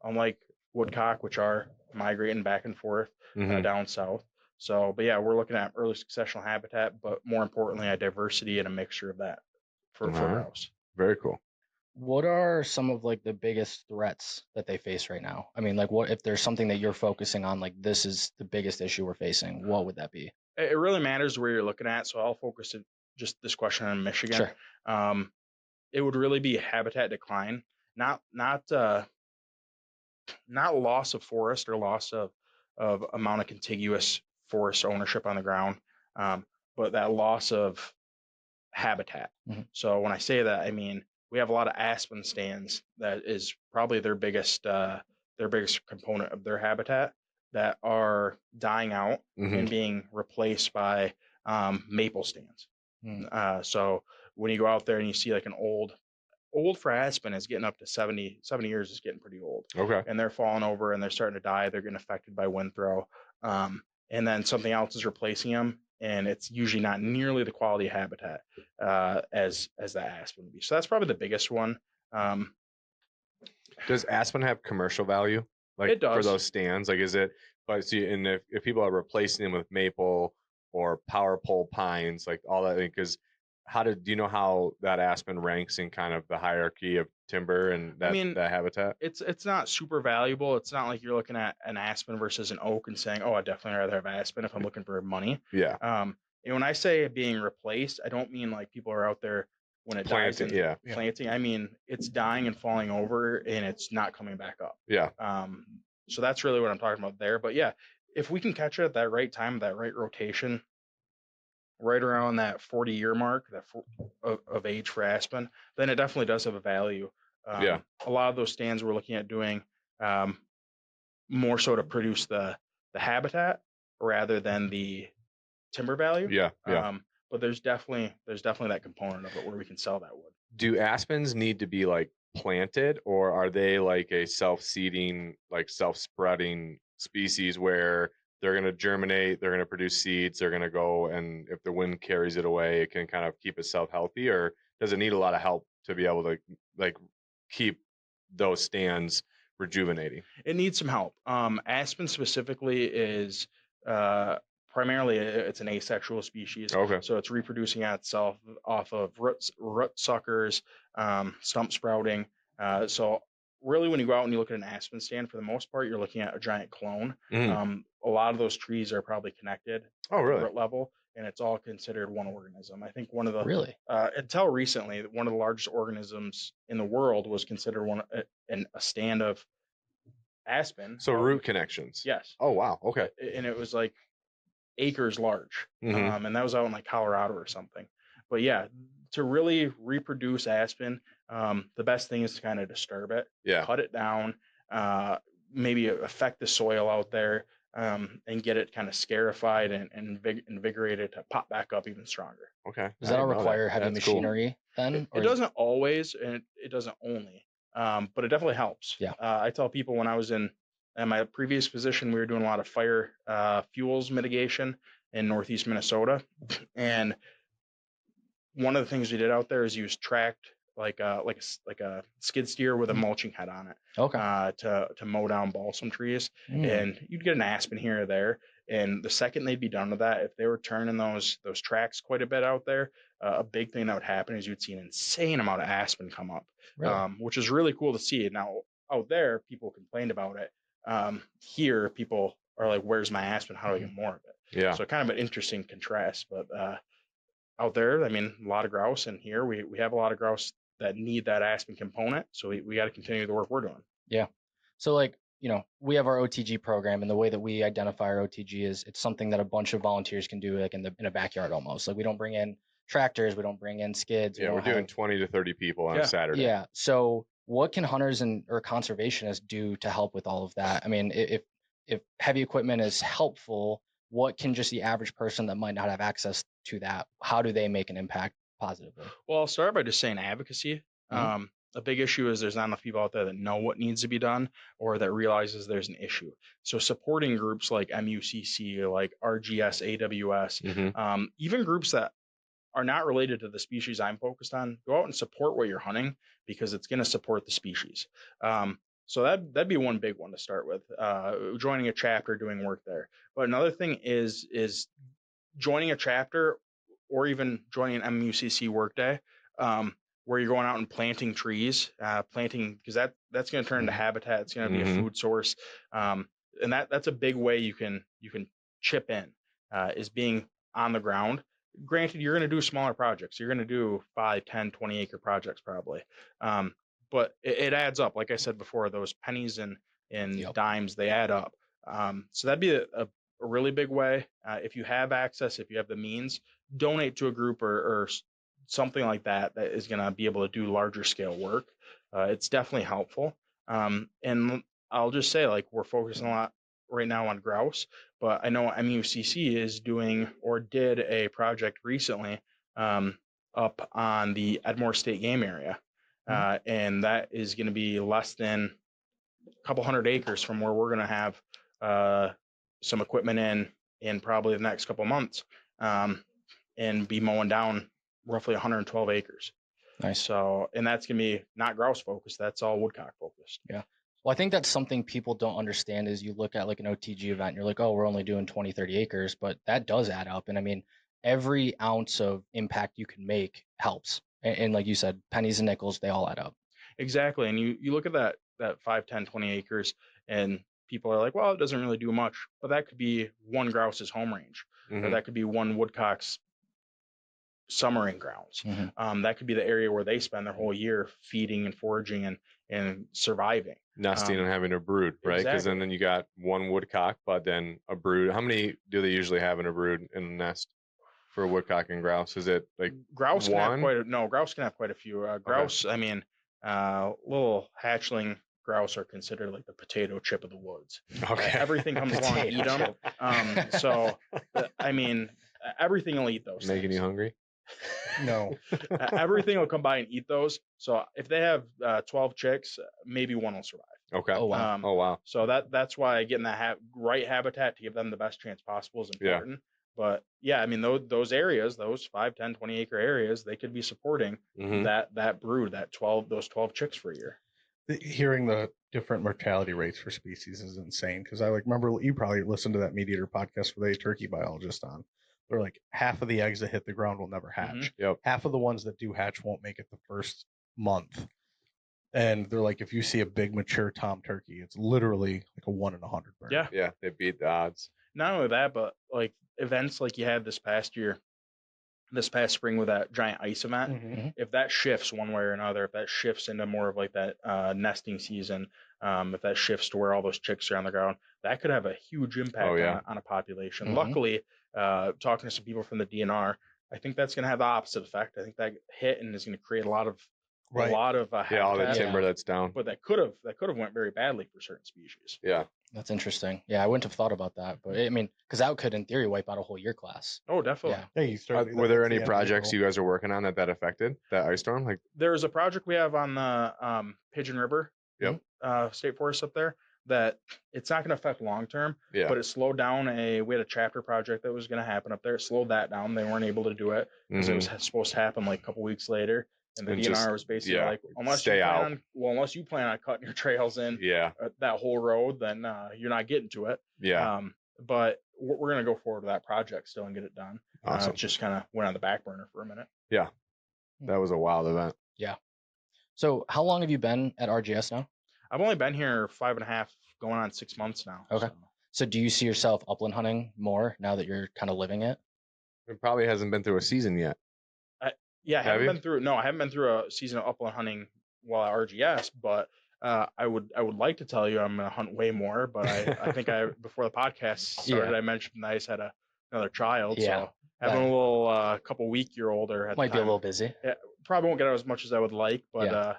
Unlike woodcock, which are migrating back and forth down south. So, but yeah, we're looking at early successional habitat, but more importantly, a diversity and a mixture of that for grouse. Very cool. What are some of like the biggest threats that they face right now? I mean, like what if there's something that you're focusing on, like this is the biggest issue we're facing, what would that be? It really matters where you're looking at. So I'll focus just this question on Michigan. Sure. It would really be habitat decline, not loss of forest or loss of amount of contiguous forest ownership on the ground, but that loss of habitat. So when I say that, I mean, we have a lot of aspen stands that is probably their biggest component of their habitat that are dying out and being replaced by maple stands. So when you go out there and you see like an old old for aspen is getting up to 70 years is getting pretty old. Okay. And they're falling over and they're starting to die. They're getting affected by wind throw. And then something else is replacing them, and it's usually not nearly the quality of habitat as the aspen would be. So that's probably the biggest one. Does aspen have commercial value? Like It does. for those stands? Like is it, but see, and if people are replacing them with maple or power pole pines, like all that, because do you know how that aspen ranks in kind of the hierarchy of timber and that habitat? It's not super valuable. It's not like you're looking at an aspen versus an oak and saying, oh, I'd definitely rather have aspen if I'm looking for money. Yeah. And when I say being replaced, I don't mean like people are out there when it dies and planting. I mean, it's dying and falling over and it's not coming back up. Yeah. So that's really what I'm talking about there. But yeah, if we can catch it at that right time, that right rotation, right around that 40-year mark of age for aspen, then it definitely does have a value. A lot of those stands we're looking at doing more so to produce the habitat rather than the timber value. But there's definitely that component of it where we can sell that wood. Do aspens need to be like planted, or are they like a self-seeding, like self-spreading species where they're going to germinate, they're going to produce seeds, they're going to go, and if the wind carries it away, it can kind of keep itself healthy? Or does it need a lot of help to be able to like keep those stands rejuvenating? It needs some help. Aspen specifically is primarily it's an asexual species. Okay. So it's reproducing on itself off of root suckers, stump sprouting. So really, when you go out and you look at an aspen stand, for the most part, you're looking at a giant clone. A lot of those trees are probably connected at the root level, and it's all considered one organism. I think one of the until recently, one of the largest organisms in the world was considered a stand of aspen. So root connections. Yes. Oh wow. Okay. And it was like acres large, and that was out in like Colorado or something. But yeah, to really reproduce aspen, the best thing is to kind of disturb it, cut it down, maybe affect the soil out there, and get it kind of scarified and invigorated to pop back up even stronger. Okay. Does that require heavy machinery then? It doesn't always, and it doesn't only, but it definitely helps. Yeah. I tell people when I was in my previous position, we were doing a lot of fire fuels mitigation in Northeast Minnesota, and one of the things we did out there is use tracked like a skid steer with a mulching head on it. Okay. To mow down balsam trees, and you'd get an aspen here or there. And the second they'd be done with that, if they were turning those tracks quite a bit out there, a big thing that would happen is you'd see an insane amount of aspen come up, which is really cool to see. Now out there, people complained about it. Here, people are like, "Where's my aspen? How do I get more of it?" Yeah. So kind of an interesting contrast, but out there, I mean, a lot of grouse, and here we have a lot of grouse that need that aspen component. So we got to continue the work we're doing. Yeah. So like, we have our OTG program, and the way that we identify our OTG is it's something that a bunch of volunteers can do like in a backyard almost. Like we don't bring in tractors, we don't bring in skids. Yeah, we're doing 20 to 30 people on a Saturday. Yeah. So what can hunters or conservationists do to help with all of that? I mean, if heavy equipment is helpful, what can just the average person that might not have access to that, how do they make an impact positively? Well, I'll start by just saying advocacy. A big issue is there's not enough people out there that know what needs to be done or that realizes there's an issue. So supporting groups like MUCC, like RGS, AWS, even groups that are not related to the species I'm focused on, go out and support what you're hunting because it's going to support the species. So that'd be one big one to start with, joining a chapter, doing work there. But another thing is joining a chapter or even joining an MUCC workday, where you're going out and planting trees, because that's going to turn into habitat. It's going to be a food source, and that's a big way you can chip in, is being on the ground. Granted, you're going to do smaller projects. You're going to do 5, 10, 20 acre projects probably, but it adds up. Like I said before, those pennies and dimes, they add up. So that'd be a really big way. If you have access, if you have the means, donate to a group or something like that is going to be able to do larger scale work. It's definitely helpful. And I'll just say, like, we're focusing a lot right now on grouse, but I know MUCC is doing or did a project recently up on the Edmore State Game Area. and that is going to be less than a couple hundred acres from where we're going to have some equipment in probably the next couple months, and be mowing down roughly 112 acres. Nice. So, and that's going to be not grouse focused. That's all woodcock focused. Yeah. Well, I think that's something people don't understand is you look at like an OTG event and you're like, oh, we're only doing 20, 30 acres, but that does add up. And I mean, every ounce of impact you can make helps. And like you said, pennies and nickels, they all add up. Exactly. And you look at that 5, 10, 20 acres and people are like, well, it doesn't really do much, but that could be one grouse's home range, or that could be one woodcock's summering grounds. That could be the area where they spend their whole year feeding and foraging and surviving. Nesting and having a brood, right? Because Exactly. then you got one woodcock, but then a brood. How many do they usually have in a brood in a nest for a woodcock and grouse? Is it like grouse can have one? grouse can have quite a few. Grouse, I mean, little hatchling grouse are considered like the potato chip of the woods. Okay. Everything comes along and eat them. So, I mean, everything will eat those. Making things. you hungry? No. Everything will come by and eat those. So if they have 12 chicks, maybe one will survive. Okay. Oh, wow. Oh, wow. So that's why getting that right habitat to give them the best chance possible is important. But yeah, I mean, those areas, those 5, 10, 20 acre areas, they could be supporting that brood, those 12 chicks for a year. Hearing the different mortality rates for species is insane. Because I remember you probably listened to that Meat Eater podcast with a turkey biologist on. They're like, half of the eggs that hit the ground will never hatch. Yep. Half of the ones that do hatch won't make it the first month. And they're like, if you see a big mature tom turkey, it's literally like a 1 in 100 bird. Yeah. Yeah, they beat the odds. Not only that, but like events like you had this past spring with that giant ice event, if that shifts one way or another, if that shifts into more of like that nesting season, if that shifts to where all those chicks are on the ground, that could have a huge impact on a population. Luckily, talking to some people from the DNR, I think that's going to have the opposite effect. I think that hit and is going to create a lot of habitat, all the timber that's down. but that could have went very badly for certain species. Yeah. That's interesting. Yeah, I wouldn't have thought about that. But I mean, because that could, in theory, wipe out a whole year class. Oh, definitely. Yeah. Yeah, you start. Were there any projects you guys are working on that affected that ice storm? Like, There's a project we have on the Pigeon River State Forest up there that it's not going to affect long term, but it slowed down we had a chapter project that was going to happen up there. It slowed that down. They weren't able to do it because it was supposed to happen like a couple weeks later. And the DNR was basically like, unless you plan on cutting your trails in that whole road, then you're not getting to it. Yeah. But we're going to go forward with that project still and get it done. Awesome. It just kind of went on the back burner for a minute. Yeah. That was a wild event. Yeah. So how long have you been at RGS now? I've only been here 5.5, going on 6 months now. Okay. So do you see yourself upland hunting more now that you're kind of living it? It probably hasn't been through a season yet. I haven't been through a season of upland hunting while at RGS, but I would like to tell you I'm going to hunt way more, but I think before the podcast started, I mentioned I just had another child. Yeah. So having a little couple week-year-old might be a little busy. Yeah, probably won't get out as much as I would like, but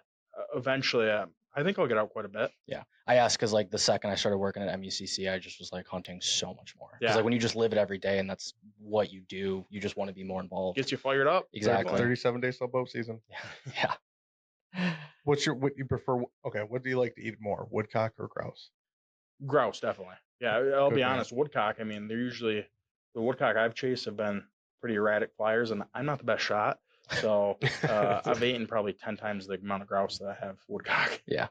eventually I think I'll get out quite a bit. Yeah. I asked because like the second I started working at MUCC, I just was like hunting so much more. Because like when you just live it every day and that's what you do, you just want to be more involved. Gets you fired up. Exactly. 37 days till boat season. Yeah. What you prefer? Okay, what do you like to eat more, woodcock or grouse? Grouse, definitely. Yeah, I'll be honest. Woodcock, I mean, the woodcock I've chased have been pretty erratic flyers, and I'm not the best shot. So I've eaten probably 10 times the amount of grouse that I have woodcock. Yeah.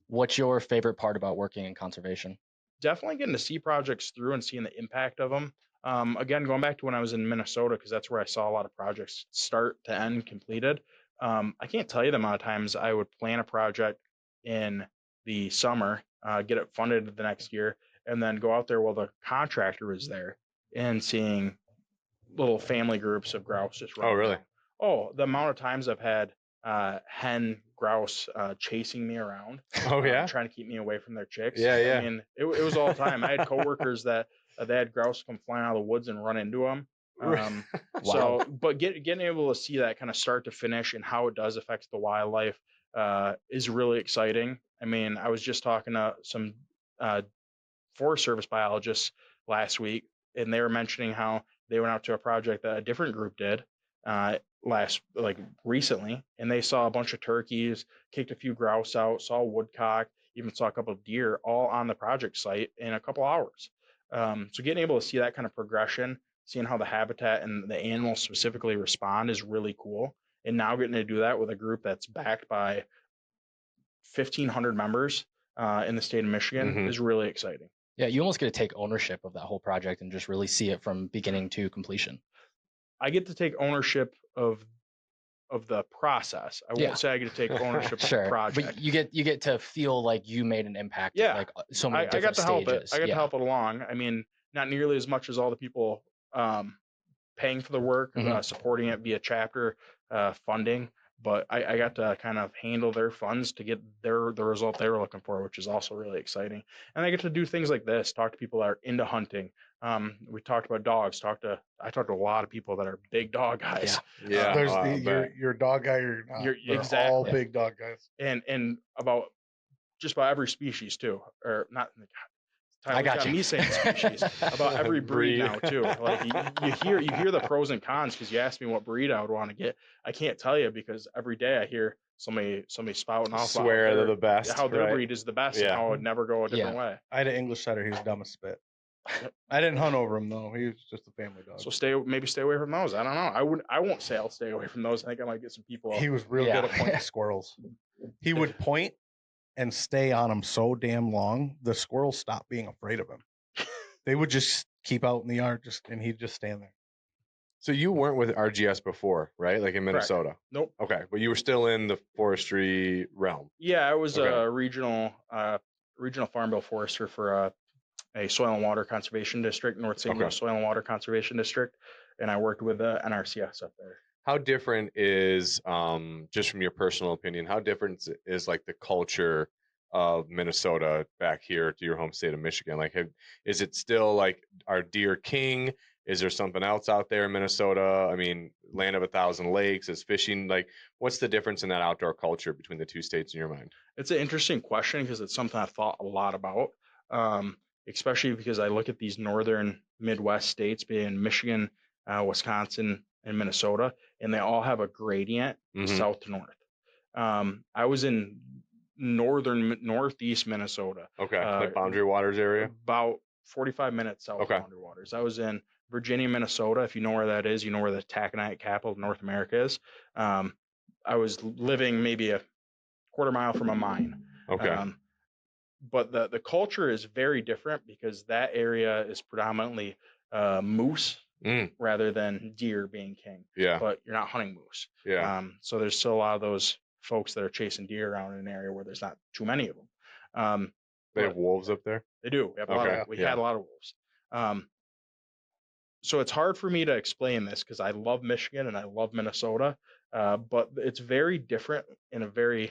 What's your favorite part about working in conservation? Definitely getting to see projects through and seeing the impact of them. Again, going back to when I was in Minnesota, because that's where I saw a lot of projects start to end completed. I can't tell you the amount of times I would plan a project in the summer, get it funded the next year, and then go out there while the contractor was there and seeing little family groups of grouse just running. Oh, really? Around. Oh, the amount of times I've had hen grouse chasing me around. Oh, yeah? Trying to keep me away from their chicks. Yeah. I mean, it was all the time. I had coworkers that they had grouse come flying out of the woods and run into them. So, but getting able to see that kind of start to finish and how it does affect the wildlife is really exciting. I mean, I was just talking to some Forest Service biologists last week, and they were mentioning how they went out to a project that a different group did, recently, and they saw a bunch of turkeys, kicked a few grouse out, saw woodcock, even saw a couple of deer all on the project site in a couple hours. So getting able to see that kind of progression, seeing how the habitat and the animals specifically respond is really cool. And now getting to do that with a group that's backed by 1,500 members in the state of Michigan is really exciting. Yeah, you almost get to take ownership of that whole project and just really see it from beginning to completion. I get to take ownership of the process. I won't say I get to take ownership of the project. But you get to feel like you made an impact. Yeah, Like so many I got different to help stages. it. I got to help it along. I mean, not nearly as much as all the people paying for the work, supporting it via chapter funding, but I got to kind of handle their funds to get the result they were looking for, which is also really exciting. And I get to do things like this, talk to people that are into hunting. We talked about dogs. I talked to a lot of people that are big dog guys. Yeah. There's your dog guy. You're exactly all big dog guys. And about just about every species too, or not. I got you. Me saying species about every breed now too. Like you hear the pros and cons, because you asked me what breed I would want to get. I can't tell you, because every day I hear somebody spouting off swear they're the best, how their breed is the best, and how it would never go a different way. I had an English setter. He was dumb as spit. I didn't hunt over him though. He was just a family dog. So maybe stay away from those. I don't know. I won't say I'll stay away from those. I think I might get some people. He was real good at pointing squirrels. He would point and stay on them so damn long, the squirrels stopped being afraid of him. They would just keep out in the yard, and he'd just stand there. So you weren't with RGS before, right? Like in Minnesota? Correct. Nope. Okay, but you were still in the forestry realm. Yeah, I was a regional farm bill forester for a soil and water conservation district, North St. Louis Soil and Water Conservation District, and I worked with the NRCS up there. How different is, just from your personal opinion, how different is like the culture of Minnesota back here to your home state of Michigan? Like, is it still like our deer king? Is there something else out there in Minnesota? I mean, land of 1,000 lakes, is fishing, like, what's the difference in that outdoor culture between the two states in your mind? It's an interesting question, because it's something I've thought a lot about, especially because I look at these northern Midwest states, being Michigan, Wisconsin, and Minnesota, and they all have a gradient south to north. I was in northeast Minnesota. Okay, like Boundary Waters area? About 45 minutes south of Boundary Waters. I was in Virginia, Minnesota. If you know where that is, you know where the taconite capital of North America is. I was living maybe a quarter mile from a mine. Okay. But the culture is very different, because that area is predominantly moose rather than deer being king. Yeah. But you're not hunting moose. Yeah. So there's still a lot of those folks that are chasing deer around in an area where there's not too many of them. They have wolves up there? They do. We had a lot of wolves. So it's hard for me to explain this, because I love Michigan and I love Minnesota, but it's very different in a very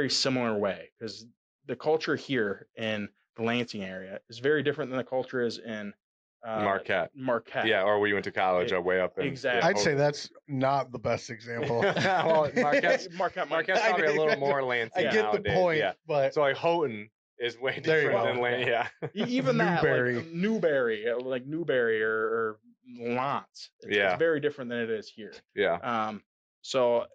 similar way, because the culture here in the Lansing area is very different than the culture is in Marquette. Yeah, or we went to college way up in. Exactly. I'd say that's not the best example. Well, Marquette's probably a little more Lansing. I get the point, but so like Houghton is way different than Lansing. Yeah. Even Newberry. That, like Newberry or Lance. It's very different than it is here. Yeah. So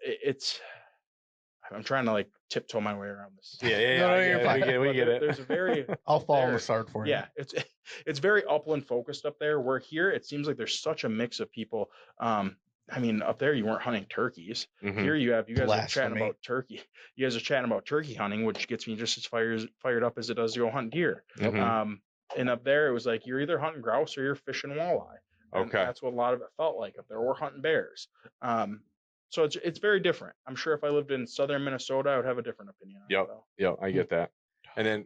I'm trying to like tiptoe my way around this. You're fine. We get it. There's a very. I'll fall on the start for you. Yeah, it's very upland focused up there. Where here it seems like there's such a mix of people. I mean, up there you weren't hunting turkeys. Here you guys are chatting about turkey. You guys are chatting about turkey hunting, which gets me just as fired up as it does to go hunt deer. And up there it was like you're either hunting grouse or you're fishing walleye. And that's what a lot of it felt like up there. Or hunting bears. So it's very different. I'm sure if I lived in southern Minnesota, I would have a different opinion. Yep, I get that. And then,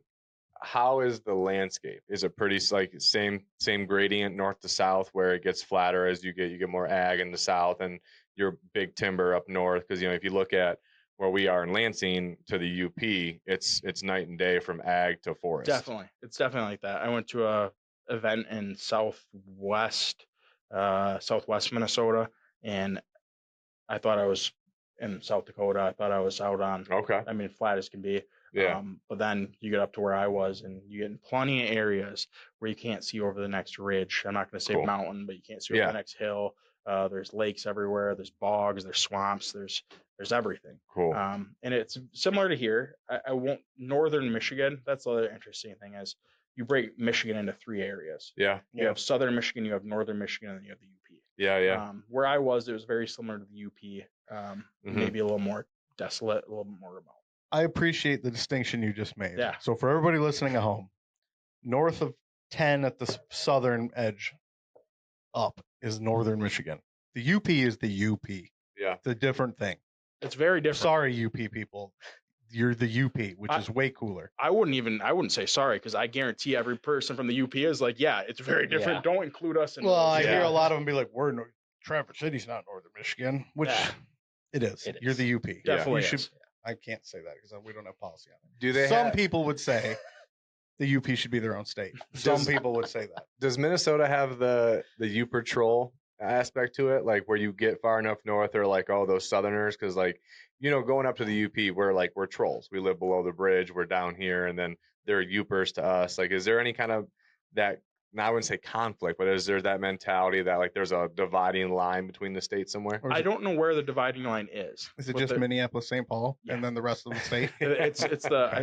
how is the landscape? Is it pretty like same gradient north to south, where it gets flatter as you get more ag in the south and your big timber up north? Because if you look at where we are in Lansing to the UP, it's night and day from ag to forest. Definitely, it's definitely like that. I went to a event in southwest Minnesota, and I thought I was in South Dakota. I thought I was out on, flat as can be. Yeah. But then you get up to where I was, and you get in plenty of areas where you can't see over the next ridge. I'm not going to say mountain, but you can't see over the next hill. There's lakes everywhere. There's bogs. There's swamps. There's everything. Cool. And it's similar to here. I won't northern Michigan. That's the other interesting thing is you break Michigan into 3 areas. Yeah. You have southern Michigan, you have northern Michigan, and you have the UP. Yeah. Where I was, it was very similar to the UP. Mhm. Maybe a little more desolate, a little more remote. I appreciate the distinction you just made. Yeah. So for everybody listening at home, north of 10 at the southern edge up is northern Michigan. The UP is the UP. Yeah. It's a different thing. It's very different. Sorry, UP people. You're the UP, which is way cooler. I wouldn't say sorry because I guarantee every person from the UP is like, yeah, it's very different. Yeah. Don't include us in. Well, I those. hear Yeah. a lot of them be like, Traverse City's not northern Michigan, which Yeah. it is. It You're is. the UP. Definitely You should, is. I can't say that because we don't have policy on it. Do they Some have, people would say the UP should be their own state. Some Does- people would say that. does Minnesota have the U patrol aspect to it, like where you get far enough north, or like, oh, those southerners, because like, going up to the UP, we're trolls. We live below the bridge. We're down here, and then they're Upers to us. Like, is there any kind of that? Now, I wouldn't say conflict, but is there that mentality that like there's a dividing line between the states somewhere? Or is I it- don't know where the dividing line is. Is it with just the- Minneapolis, St. Paul, Yeah. and then the rest of the state? It's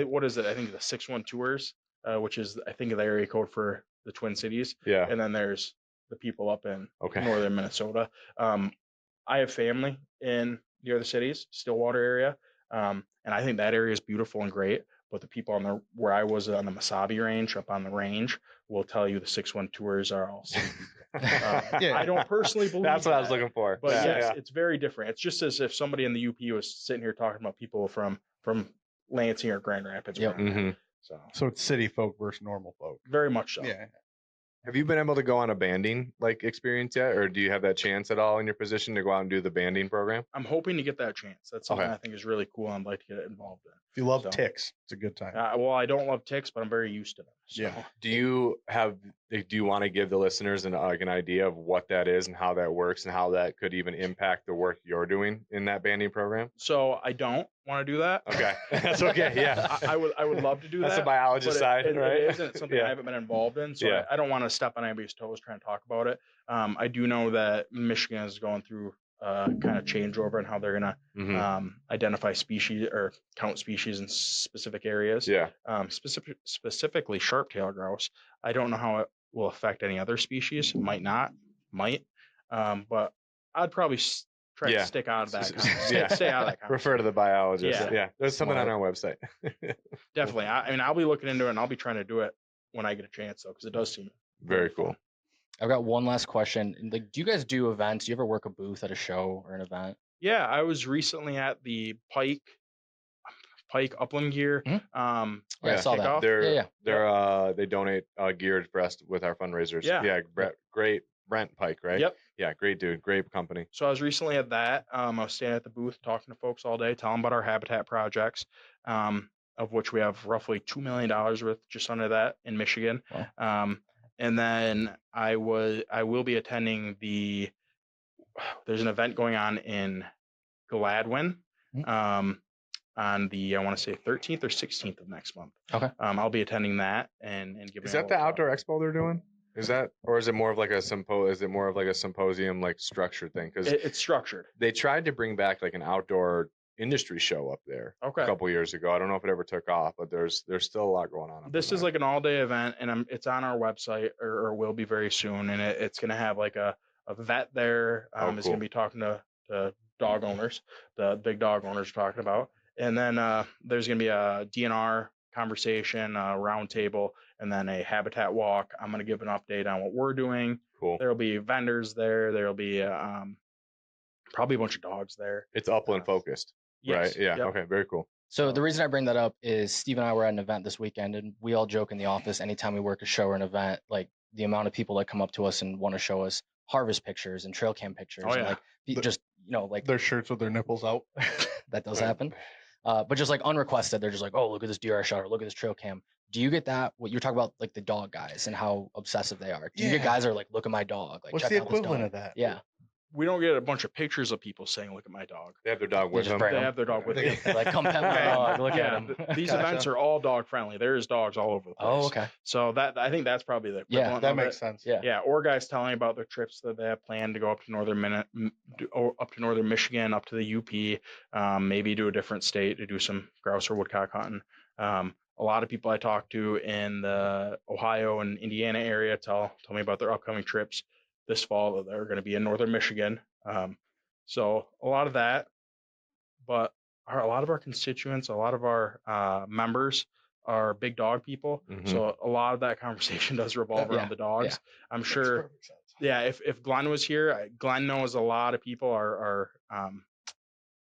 what is it? I think the 6-1 tours, which is I think the area code for the Twin Cities, Yeah. and then there's the people up in Okay. northern Minnesota. I have family in the other cities, Stillwater area, and I think that area is beautiful and great. But the people where I was on the Mesabi Range, up on the range, will tell you the 6-1 tours are all city people. Yeah. I don't personally believe That's what I was that, looking for. But Yeah, yes, yeah. it's very different. It's just as if somebody in the UP was sitting here talking about people from Lansing or Grand Rapids. Yep. around there. Mhm. So So it's city folk versus normal folk. very much so. Yeah. Have you been able to go on a banding like experience yet, or do you have that chance at all in your position to go out and do the banding program? I'm hoping to get that chance. That's something Okay. I think is really cool. And I'd like to get involved in. If you love So- ticks, it's a good time. Well, I don't love ticks, but I'm very used to them. So. Yeah. Do you want to give the listeners an idea of what that is and how that works and how that could even impact the work you're doing in that banding program? So I don't want to do that. Okay, that's okay. Yeah, I would love to do that's that. the biologist but side, right? It isn't something Yeah. I haven't been involved in, so Yeah. I don't want to step on anybody's toes trying to talk about it. I do know that Michigan is going through kind of changeover in how they're going to Mhm. identify species or count species in specific areas. Yeah. Specifically sharp-tailed grouse. I don't know how it will affect any other species. Might not. Might. But I'd probably try Yeah. to stick out of that. Yeah. Stay out of that. Refer to the biologist. Yeah. Yeah, there's something on Smart. our website. Definitely. I mean, I'll be looking into it, and I'll be trying to do it when I get a chance, though, because it does seem Very cool. I've got one last question. Like, do you guys do events? Do you ever work a booth at a show or an event? Yeah, I was recently at the Pike Upland Gear. Mhm. Yeah, I Yeah, saw that. kickoff. Yeah. They donate gear for us with our fundraisers. Yeah. Yeah. Great. Brent Pike, right? Yep. Yeah, great dude, great company. So I was recently at that. I was standing at the booth talking to folks all day, telling about our habitat projects, of which we have roughly $2 million worth just under that in Michigan. Wow. And then I will be attending there's an event going on in Gladwin on the, I want to say 13th or 16th of next month. Okay. I'll be attending that and giving. Is a that the little talk. outdoor expo they're doing? Is that, or is it more of like a symposium like structured thing? Because It's structured. they tried to bring back like an outdoor industry show up there Okay. a couple years ago. I don't know if it ever took off, but there's still a lot going on. up This in is there. like an all-day event, and it's on our website, or will be very soon. And it's going to have like a vet there. Oh, Is going cool. to be talking to dog owners, the big dog owners we're talking about. And then there's going to be a DNR conversation, a roundtable, and then a habitat walk. I'm going to give an update on what we're doing. Cool. There'll be vendors there. There'll be probably a bunch of dogs there. It's upland focused, Yes. right? Yeah. Yep. Okay. Very cool. So the reason I bring that up is Steve and I were at an event this weekend, and we all joke in the office anytime we work a show or an event, like the amount of people that come up to us and want to show us harvest pictures and trail cam pictures. Oh, and yeah. like The- just like Their shirts with their nipples out. that does Right. happen. But just like unrequested, they're just like, oh, look at this DRI shot or look at this trail cam. Do you get that? What you're talking about, like the dog guys and how obsessive they are. Do you get Yeah. guys that are like, look at my dog? Like, What's check the out this equivalent dog. of that? Yeah. we don't get a bunch of pictures of people saying, "Look at my dog." They have their dog They with just them. bring They them. have their dog with them. Like, come pet my dog. Look at him. These Gotcha. events are all dog friendly. There's dogs all over the place. Oh, okay. So that I think that's probably the Yeah, equivalent That of makes it. sense. Yeah. Yeah, or guys telling about their trips that they have planned to go up to northern Michigan, up to the UP, maybe to a different state to do some grouse or woodcock hunting. A lot of people I talk to in the Ohio and Indiana area tell me about their upcoming trips this fall that they're going to be in northern Michigan. So a lot of that, but a lot of our constituents, a lot of our members are big dog people. Mhm. So a lot of that conversation does revolve around the dogs. I'm Makes sure. perfect sense. Yeah, if Glenn was here, Glenn knows a lot of people. Our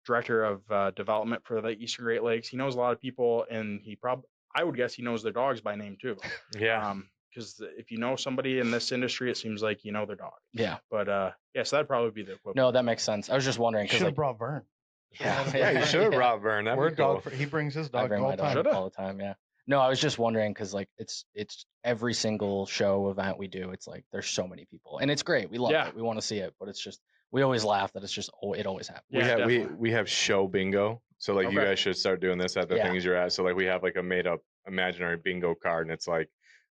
director of development for the Eastern Great Lakes, he knows a lot of people, and I would guess he knows their dogs by name too. Yeah. Because if you know somebody in this industry, it seems like you know their dog. Yeah. But yeah, so that'd probably be the equivalent. No, that makes sense. I was just wondering Should because have like, brought Vern. Yeah, you should have brought Vern. That'd We're be cool. he brings his I dog bring all my the dog time. Shoulda. all the time. Yeah. No, I was just wondering because like it's every single show event we do. It's like there's so many people, and it's great. We love Yeah. it. We want to see it, but it's just we always laugh that it's just it always happens. Yeah, we definitely. have show bingo. So like you Okay. guys should start doing this at the Yeah. things you're at. So like we have like a made up imaginary bingo card, and it's like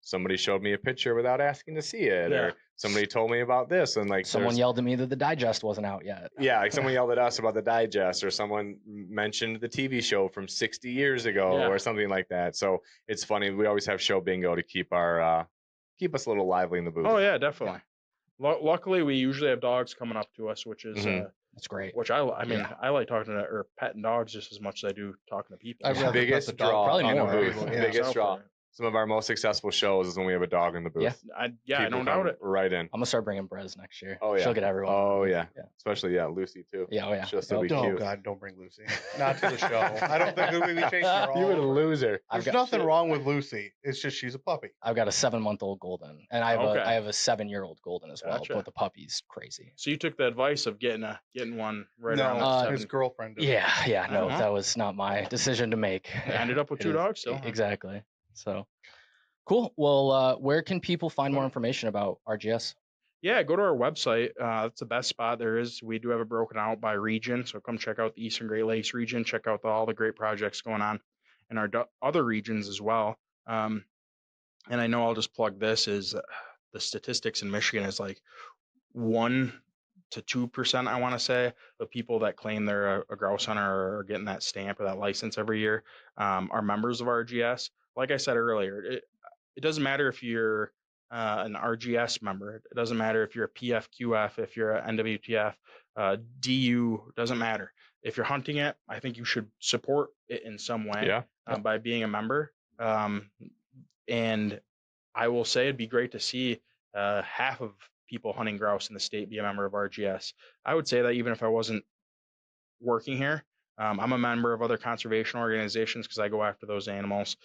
somebody showed me a picture without asking to see it, Yeah. or somebody told me about this, and like Someone there's- yelled at me that the digest wasn't out yet. Yeah, like someone yelled at us about the digest, or someone mentioned the TV show from 60 years ago, Yeah. or something like that. So it's funny. We always have show bingo to keep us a little lively in the booth. Oh yeah, definitely. Luckily, we usually have dogs coming up to us, which is Mhm. That's great. which I mean, Yeah. I like talking to or petting dogs just as much as I do talking to people. I'd rather pet Biggest the dog. draw Probably in more. the booth. Yeah. Biggest So draw. for it. Some of our most successful shows is when we have a dog in the booth. Yeah. I People don't come doubt it. Right in. I'm gonna start bringing Brez next year. Oh, yeah. She'll get everyone. Oh yeah. Yeah. Especially Lucy too. Yeah. Oh yeah. She'll still Yep. be Oh cute. God, don't bring Lucy. Not to the show. I don't think we'll be chasing her all You were a over. loser. I've There's got nothing wrong with Lucy. It's just she's a puppy. I've got a 7-month-old golden, and I Okay. have a 7-year-old golden as well. Gotcha. But the puppy's crazy. So you took the advice of getting one right No, around his 7. girlfriend. Did. Yeah. No, Uh-huh. that was not my decision to make. You ended up with It 2 is- dogs still. huh? Exactly. So cool. Well, where can people find more information about RGS? Yeah, go to our website. That's the best spot there is. We do have it broken out by region, so come check out the Eastern Great Lakes region. Check out all the great projects going on in our other regions as well. And I know I'll just plug this is the statistics in Michigan is like 1 to 2%, I want to say, of people that claim they're a grouse hunter or are getting that stamp or that license every year are members of RGS. Like I said earlier, it doesn't matter if you're an RGS member. It doesn't matter if you're a PFQF, if you're a NWTF, DU, doesn't matter. If you're hunting it, I think you should support it in some way Yeah. by being a member. And I will say it'd be great to see half of people hunting grouse in the state be a member of RGS. I would say that even if I wasn't working here, I'm a member of other conservation organizations because I go after those animals,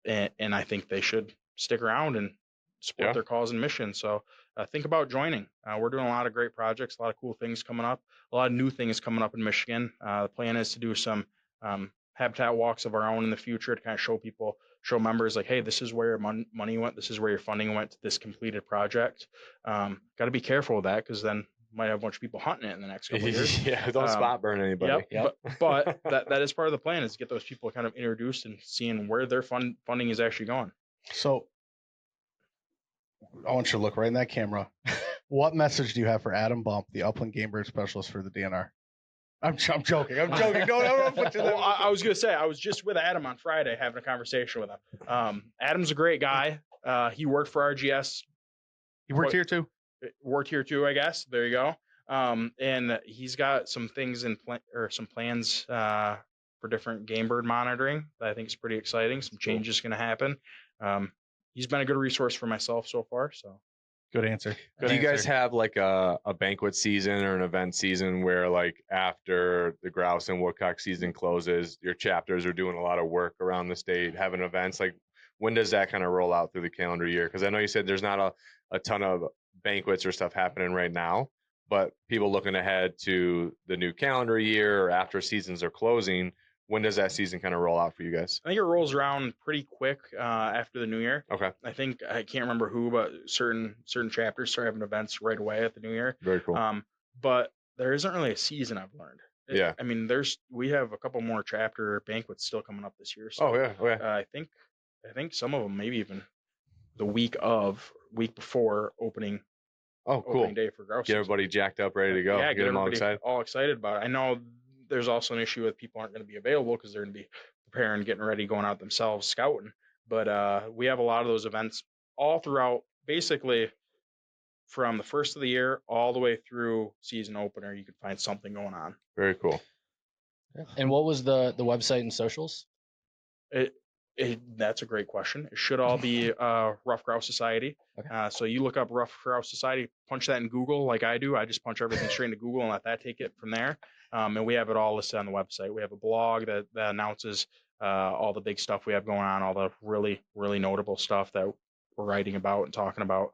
and I think they should stick around and support Yeah. their cause and mission. So think about joining. We're doing a lot of great projects, a lot of cool things coming up, a lot of new things coming up in Michigan. The plan is to do some habitat walks of our own in the future to kind of show members like, hey, this is where money went, this is where your funding went to this completed project. Got to be careful with that because then might have a bunch of people hunting it in the next couple of years. Yeah. Don't spot burn anybody. Yep. But that is part of the plan is to get those people kind of introduced and seeing where their funding is actually going. So I want you to look right in that camera. What message do you have for Adam Bump, the upland game bird specialist for the DNR? I'm joking. I'm joking. Don't put you there. Well, I was gonna say I was just with Adam on Friday having a conversation with him. Adam's a great guy. He worked for RGS. He worked here too. Worked here too, I guess. There you go. And he's got some things some plans for different game bird monitoring that I think is pretty exciting. Some changes going to happen. He's been a good resource for myself so far. So Good answer. Do you guys have like a banquet season or an event season where like after the grouse and woodcock season closes, your chapters are doing a lot of work around the state, having events? Like when does that kind of roll out through the calendar year? Because I know you said there's not a ton of banquets or stuff happening right now, but people looking ahead to the new calendar year or after seasons are closing, When does that season kind of roll out for you guys? I think it rolls around pretty quick after the new year. Okay. I can't remember who, but certain chapters start having events right away at the new year. Very cool. But there isn't really a season, I've learned. Yeah. I mean, we have a couple more chapter banquets still coming up this year. So, Oh yeah. I think some of them maybe even the week before opening. Oh, cool. Opening day for grouse. Get everybody jacked up, ready to go. Yeah, get them all excited about it. I know there's also an issue with people aren't going to be available because they're going to be preparing, getting ready, going out themselves, scouting. But we have a lot of those events all throughout, basically from the first of the year all the way through season opener. You can find something going on. Very cool. And what was the website and socials? That's a great question. It should all be Ruffed Grouse Society. Okay. So you look up Ruffed Grouse Society, punch that in Google like I do. I just punch everything straight into Google and let that take it from there. And we have it all listed on the website. We have a blog that announces all the big stuff we have going on, all the really, really notable stuff that we're writing about and talking about.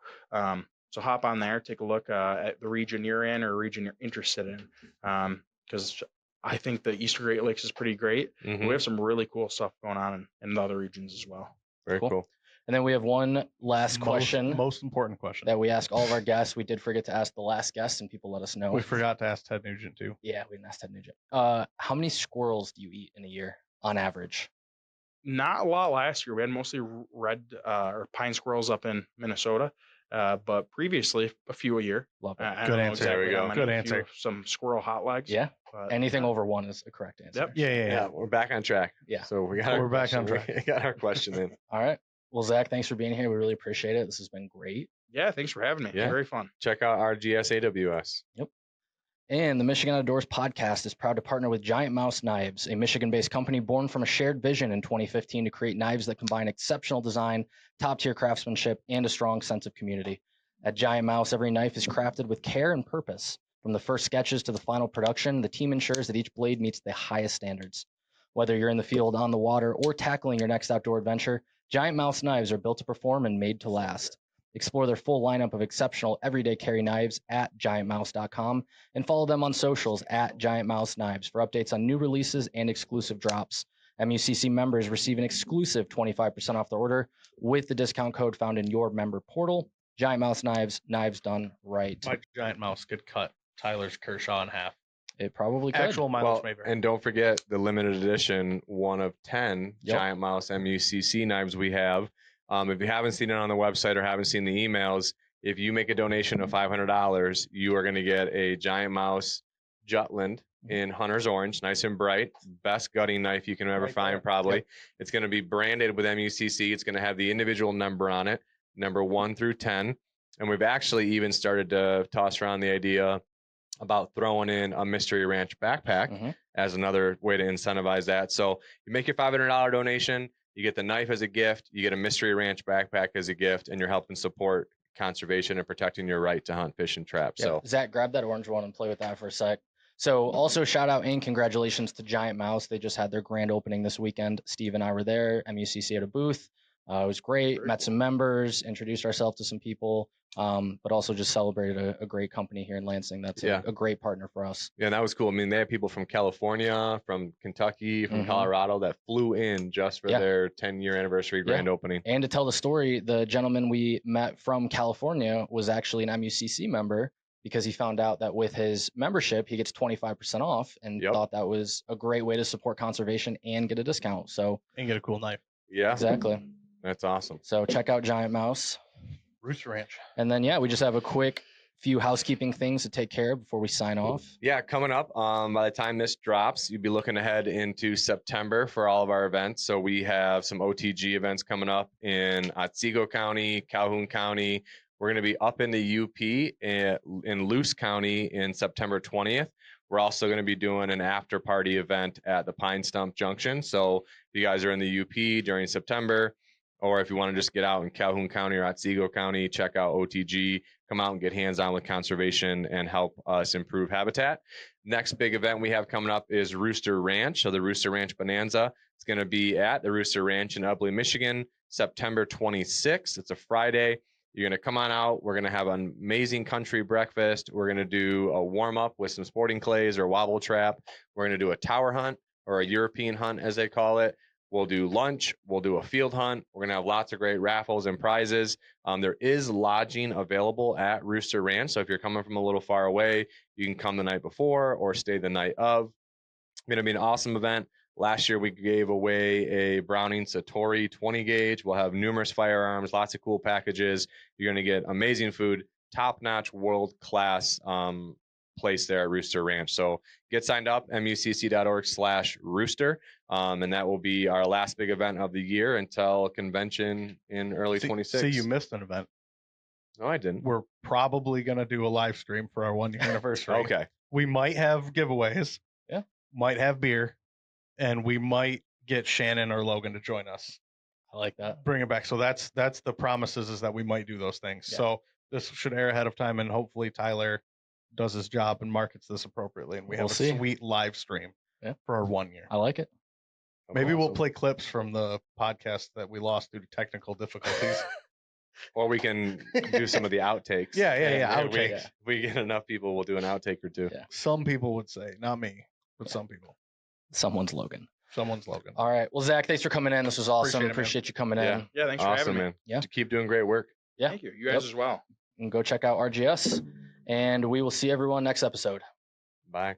So hop on there, take a look at the region you're in or region you're interested in. Because I think the Eastern Great Lakes is pretty great. Mm-hmm. We have some really cool stuff going on in the other regions as well. Very cool. And then we have one last question Most important question. that we ask all of our guests. We did forget to ask the last guest, and people let us know. We forgot to ask Ted Nugent too. Yeah, we didn't ask Ted Nugent. How many squirrels do you eat in a year on average? Not a lot last year. We had mostly red or pine squirrels up in Minnesota, but previously a few a year. Love it. I Good don't know answer. exactly There we how go. many, Good a few, answer. some squirrel hot legs. Yeah. But, Anything over one is a correct answer. Yep. Yeah. We're back on track. Yeah. So we got We're back on question. We got our question in. All right. Well, Zach, thanks for being here. We really appreciate it. This has been great. Yeah, thanks for having me. Yeah. Very fun. Check out RGS AWS. And the Michigan Outdoors podcast is proud to partner with Giant Mouse Knives, a Michigan-based company born from a shared vision in 2015 to create knives that combine exceptional design, top-tier craftsmanship, and a strong sense of community. At Giant Mouse, every knife is crafted with care and purpose. From the first sketches to the final production, the team ensures that each blade meets the highest standards. Whether you're in the field, on the water, or tackling your next outdoor adventure, Giant Mouse knives are built to perform and made to last. Explore their full lineup of exceptional everyday carry knives at giantmouse.com and follow them on socials at Giant Mouse Knives for updates on new releases and exclusive drops. MUCC members receive an exclusive 25% off their order with the discount code found in your member portal. Giant Mouse Knives, knives done right. My giant mouse could cut Tyler's Kershaw in half. It probably could. Actual mileage Well, maybe. and don't forget the limited edition 1 of 10 Yep. Giant Mouse MUCC knives we have. If you haven't seen it on the website or haven't seen the emails, if you make a donation of $500, you are going to get a Giant Mouse Jutland in Hunter's Orange, nice and bright. Best gutting knife you can ever Right find, there. probably. Yep. It's going to be branded with MUCC. It's going to have the individual number on it, number 1 through 10. And we've actually even started to toss around the idea about throwing in a Mystery Ranch backpack Mhm. as another way to incentivize that. So you make your $500 donation, you get the knife as a gift, you get a Mystery Ranch backpack as a gift, and you're helping support conservation and protecting your right to hunt, fish, and trap. Yeah. So Zach, grab that orange one and play with that for a sec. So also shout out and congratulations to Giant Mouse. They just had their grand opening this weekend. Steve and I were there, MUCC at a booth. It was great. Very Met cool. some members, introduced ourselves to some people, but also just celebrated a great company here in Lansing. That's Yeah. a great partner for us. yeah, that was cool. I mean, they had people from California, from Kentucky, from Mhm. Colorado that flew in just for Yeah. their 10-year anniversary grand opening. And to tell the story, the gentleman we met from California was actually an MUCC member because he found out that with his membership, he gets 25% off and Yep. thought that was a great way to support conservation and get a discount. So And get a cool knife. Yeah, exactly. that's awesome. So check out Giant Mouse. Rooster Ranch. And then, yeah, we just have a quick few housekeeping things to take care of before we sign off. Yeah, coming up, by the time this drops, you'll be looking ahead into September for all of our events. So we have some OTG events coming up in Otsego County, Calhoun County. We're going to be up in the UP in Luce County in September 20th. We're also going to be doing an after party event at the Pine Stump Junction. So if you guys are in the UP during September, or if you want to just get out in Calhoun County or Otsego County, check out OTG, come out and get hands-on with conservation and help us improve habitat. Next big event we have coming up is Rooster Ranch. So the Rooster Ranch Bonanza. It's going to be at the Rooster Ranch in Ubley, Michigan, September 26th. It's a Friday. You're going to come on out. We're going to have an amazing country breakfast. We're going to do a warm-up with some sporting clays or wobble trap. We're going to do a tower hunt. or a European hunt, as they call it. We'll do lunch. We'll do a field hunt. We're going to have lots of great raffles and prizes. There is lodging available at Rooster Ranch. So if you're coming from a little far away, you can come the night before or stay the night of. It's going to be an awesome event. Last year, we gave away a Browning Satori 20 gauge. We'll have numerous firearms, lots of cool packages. You're going to get amazing food, top-notch, world-class place there at Rooster Ranch. So get signed up, mucc.org/rooster. And that will be our last big event of the year until convention in early 26. See, you missed an event. No, I didn't. We're probably going to do a live stream for our 1-year anniversary. Okay. We might have giveaways. Yeah. Might have beer. And we might get Shannon or Logan to join us. I like that. Bring it back. So that's the promises, is that we might do those things. Yeah. So this should air ahead of time, and hopefully Tyler does his job and markets this appropriately, and we have We'll a see. sweet live stream for our 1 year. I like it. Maybe we'll Awesome. play clips from the podcast that we lost due to technical difficulties. Or we can do some of the outtakes. Yeah, And outtakes. If we get enough people, we'll do an outtake or two. Yeah. Some people would say, not me, but some people. Someone's Logan. Someone's Logan. All right. Well, Zach, thanks for coming in. This was awesome. Appreciate it, man. Appreciate you coming Yeah. in. Yeah, thanks for Awesome, having me. man. Yeah. Keep doing great work. Yeah. Thank you. You guys Yep. as well. And go check out RGS. And we will see everyone next episode. Bye.